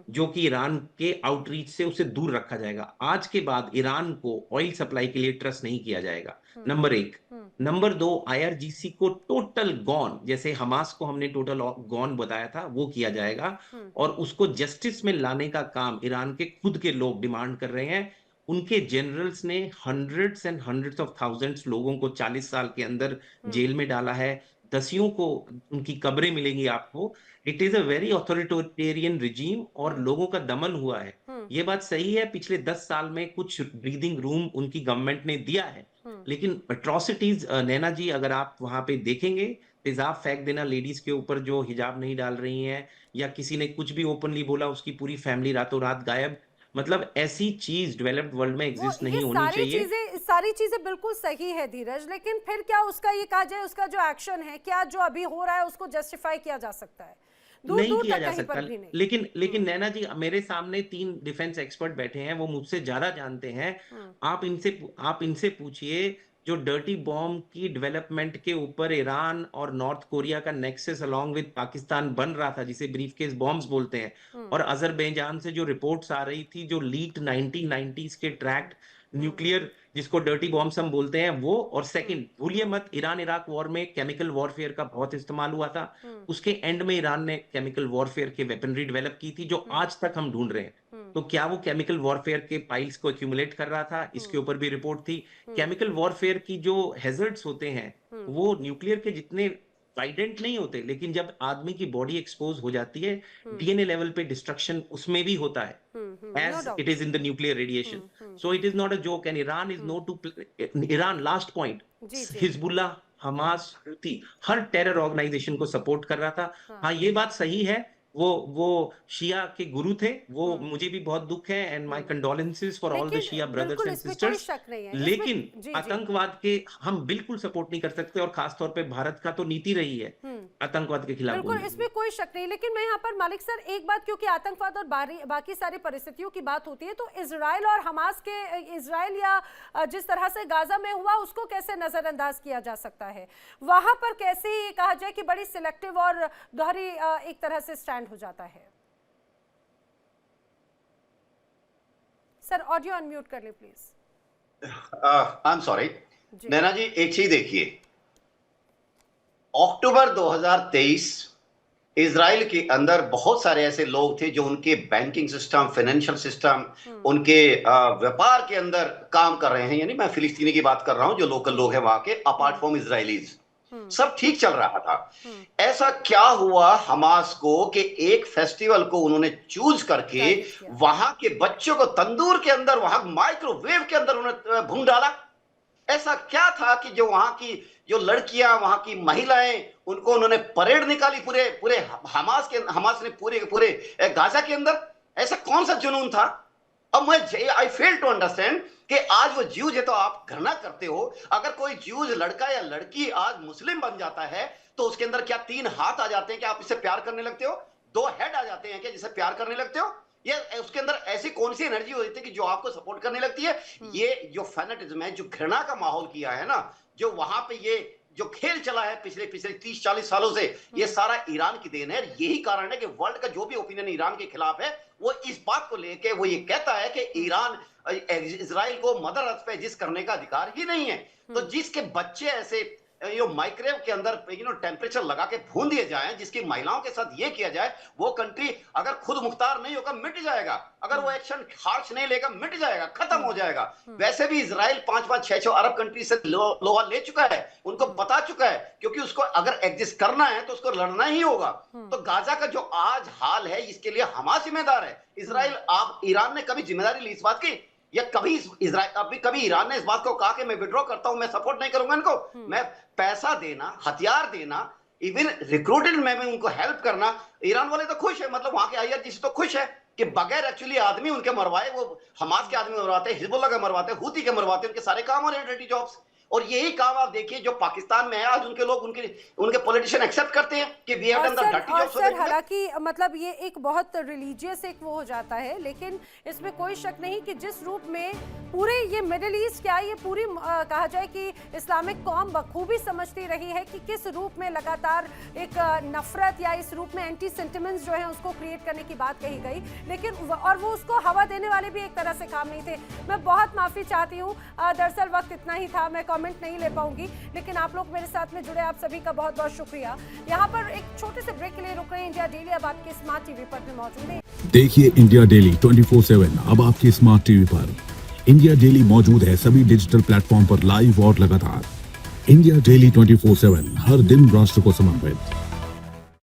S7: जो कि ईरान के आउटरीच से उसे दूर रखा जाएगा। आज के बाद ईरान को ऑयल सप्लाई के लिए ट्रस्ट नहीं किया जाएगा, नंबर 1। नंबर 2, IRGC को टोटल गॉन, जैसे हमास को हमने टोटल गॉन बताया था, वो किया जाएगा, और उसको जस्टिस में लाने का काम ईरान के खुद के लोग डिमांड कर रहे हैं। उनके जनरल्स ने hundreds and hundreds of thousands लोगों को 40 साल के अंदर जेल में डाला है। दसियों को उनकी कब्रें मिलेंगी आपको। It is a very authoritarian regime और लोगों का दमन हुआ है। ये बात सही है, पिछले 10 साल में कुछ ब्रीदिंग रूम उनकी गवर्नमेंट ने दिया है, लेकिन अट्रॉसिटीज नैना जी अगर आप वहां पे देखेंगे, तेजाब फेंक देना लेडीज के ऊपर जो हिजाब नहीं डाल रही हैं, या किसी ने कुछ भी ओपनली बोला उसकी पूरी फैमिली रातों रात गायब, मतलब ऐसी चीज डेवलप्ड वर्ल्ड में एग्जिस्ट नहीं होनी चाहिए।
S1: सारी चीजें बिल्कुल सही है धीरज, लेकिन फिर क्या उसका ये कहा जाए, उसका जो एक्शन है, क्या जो अभी हो रहा है उसको जस्टिफाई किया जा सकता है?
S7: नहीं किया जा सकता। लेकिन नैना जी, मेरे सामने 3 डिफेंस एक्सपर्ट बैठे हैं, वो मुझसे ज्यादा जानते हैं। आप इनसे पूछिए, जो डर्टी बॉम्ब की डेवलपमेंट के ऊपर ईरान और नॉर्थ कोरिया का नेक्सस अलोंग विद पाकिस्तान बन रहा था, जिसे ब्रीफकेस बॉम्ब्स बोलते हैं, और अजरबैजान से जो रिपोर्ट्स आ रही थी, जो लीक्ड 1990s के ट्रैक्ट न्यूक्लियर, जिसको डर्टी बॉम्ब्स हम बोलते हैं, वो, और सेकंड भूलिए मत, ईरान इराक वॉर में केमिकल वॉरफेयर का बहुत इस्तेमाल हुआ था। उसके एंड में ईरान ने केमिकल वॉरफेयर के वेपनरी डेवलप की थी, जो आज तक हम ढूंढ रहे हैं। तो क्या वो केमिकल वॉरफेयर के पाइल्स को एक्यूमुलेट कर रहा था? इसके ऊपर भी रिपोर्ट थी। केमिकल वॉरफेयर की जो हैजर्ड्स होते हैं वो न्यूक्लियर के जितने वाइडेंट नहीं होते, लेकिन जब आदमी की बॉडी एक्सपोज हो जाती है, डीएनए लेवल पे डिस्ट्रक्शन उसमें भी होता है, as it is in the nuclear radiation. So it is not a joke, and Iran is no to Iran, last point, Hezbollah, Hamas, Houthi, हर टेरर ऑर्गेनाइजेशन को सपोर्ट कर रहा था। हाँ, ये बात सही है, वो शिया के गुरु थे, वो मुझे भी बहुत दुख है, and my condolences for all the Shia brothers and sisters. लेकिन आतंकवाद के हम बिल्कुल सपोर्ट नहीं कर सकते, और खासतौर पे भारत का तो नीति रही है आतंकवाद के खिलाफ।
S1: बिल्कुल, इसमें कोई शक नहीं। लेकिन मैं यहाँ पर मालिक सर एक बात, क्योंकि आतंकवाद और बाकी सारी परिस्थितियों की बात होती है, तो इजराइल और हमास के, इजराइल या जिस तरह से गाजा में हुआ उसको कैसे नजरअंदाज किया जा सकता है? वहां पर कैसे ये कहा जाए कि बड़ी सिलेक्टिव और दोहरी एक तरह से स्टैंड हो जाता है? सर ऑडियो अनम्यूट कर ले प्लीज।
S5: आई एम सॉरी नैना जी, एक चीज देखिए, अक्टूबर 2023 इजराइल के अंदर बहुत सारे ऐसे लोग थे जो उनके बैंकिंग सिस्टम, फाइनेंशियल सिस्टम, उनके व्यापार के अंदर काम कर रहे हैं। यानी मैं फिलिस्तीनी की बात कर रहा हूं, जो लोकल लोग हैं वहां के, अपार्ट फ्रॉम इजराइलीज, सब ठीक चल रहा था। ऐसा क्या हुआ हमास को कि एक फेस्टिवल को उन्होंने चूज करके वहां के बच्चों को तंदूर के अंदर, वहां माइक्रोवेव के अंदर उन्होंने भून डाला? ऐसा क्या था कि जो वहां की जो लड़कियां, वहां की महिलाएं, उनको उन्होंने परेड निकाली पूरे हमास ने पूरे गाजा के अंदर? ऐसा कौन सा जुनून था? अब आई फेल टू अंडरस्टैंड कि आज वो ज्यूज है तो आप घृणा करते हो। अगर कोई ज्यूज लड़का या लड़की आज मुस्लिम बन जाता है तो उसके अंदर क्या 3 हाथ आ जाते हैं कि आप इससे प्यार करने लगते हो? 2 हेड आ जाते हैं कि जिसे प्यार करने लगते हो? ये उसके अंदर ऐसी कौन सी एनर्जी होती है कि जो आपको सपोर्ट करने लगती है? ये जो फैनेटिज्म है, जो घृणा का माहौल किया है ना, जो वहां पे ये जो खेल चला है पिछले 30-40 सालों से, ये सारा ईरान की देन है। यही कारण है कि वर्ल्ड का जो भी ओपिनियन ईरान के खिलाफ है, वो इस बात को लेके वो ये कहता है कि ईरान इजराइल को मदर अर्थ पे एग्जिस्ट करने का अधिकार ही नहीं है। तो जिसके बच्चे ऐसे माइक्रोवेव के अंदर टेम्परेचर लगा के भून दिए जाएं, जिसकी महिलाओं के साथ ये किया जाए, वो कंट्री अगर खुद मुख्तार नहीं होगा मिट जाएगा। अगर वो एक्शन हार्श नहीं लेगा मिट जाएगा, खत्म हो जाएगा। वैसे भी इजराइल 5-5, 6-6 अरब कंट्री से लोहा ले चुका है, उनको बता चुका है, क्योंकि उसको अगर एग्जिस्ट करना है तो उसको लड़ना ही होगा। तो गाजा का जो आज हाल है, इसके लिए हमास जिम्मेदार है। इजराइल, आप ईरान ने कभी जिम्मेदारी ली इस बात की? या कभी ईरान ने इस बात को कहा कि मैं विड्रॉ करता हूं, मैं सपोर्ट नहीं करूंगा इनको? मैं पैसा देना, हथियार देना, इवन रिक्रूटेड में भी उनको हेल्प करना, ईरान वाले तो खुश है, मतलब वहां के IRGC तो खुश है कि बगैर एक्चुअली आदमी उनके मरवाए, वो हमास के आदमी मरवाते हैं, हिजबुल्लाह के मरवाते हैं, हूती के मरवाते हैं, उनके सारे काम हो रहे हैं, डर्टी जॉब्स। और यही काम आप देखिए जो पाकिस्तान में है आज, उनके लोग उनके पॉलिटिशियन एक्सेप्ट करते हैं कि we have done the dirty jobs.
S1: Sir हालांकि मतलब ये एक बहुत रिलीजियस एक वो हो जाता है, लेकिन इसमें कोई शक नहीं कि जिस रूप में पूरे ये मिडिल ईस्ट, क्या ये पूरी कहा जाए कि इस्लामिक कौम बखूबी समझती रही है कि किस रूप में लगातार एक नफरत या इस रूप में एंटी सेंटिमेंट्स जो है उसको क्रिएट करने की बात कही गई, लेकिन और वो उसको हवा देने वाले भी एक तरह से काम नहीं थे। मैं बहुत माफी चाहती हूँ, दरअसल वक्त इतना ही था, मैं कमेंट नहीं ले पाऊंगी, लेकिन आप लोग मेरे साथ में जुड़े, आप सभी का बहुत बहुत शुक्रिया। यहाँ पर एक छोटे से ब्रेक के लिए रुक रहे हैं। इंडिया डेली अब आपके स्मार्ट टीवी पर भी मौजूद है।
S8: देखिए इंडिया डेली 24/7 अब आपके स्मार्ट टीवी पर। इंडिया डेली मौजूद है सभी डिजिटल प्लेटफॉर्म पर लाइव और लगातार। इंडिया डेली 24/7 हर दिन राष्ट्र को समर्पित।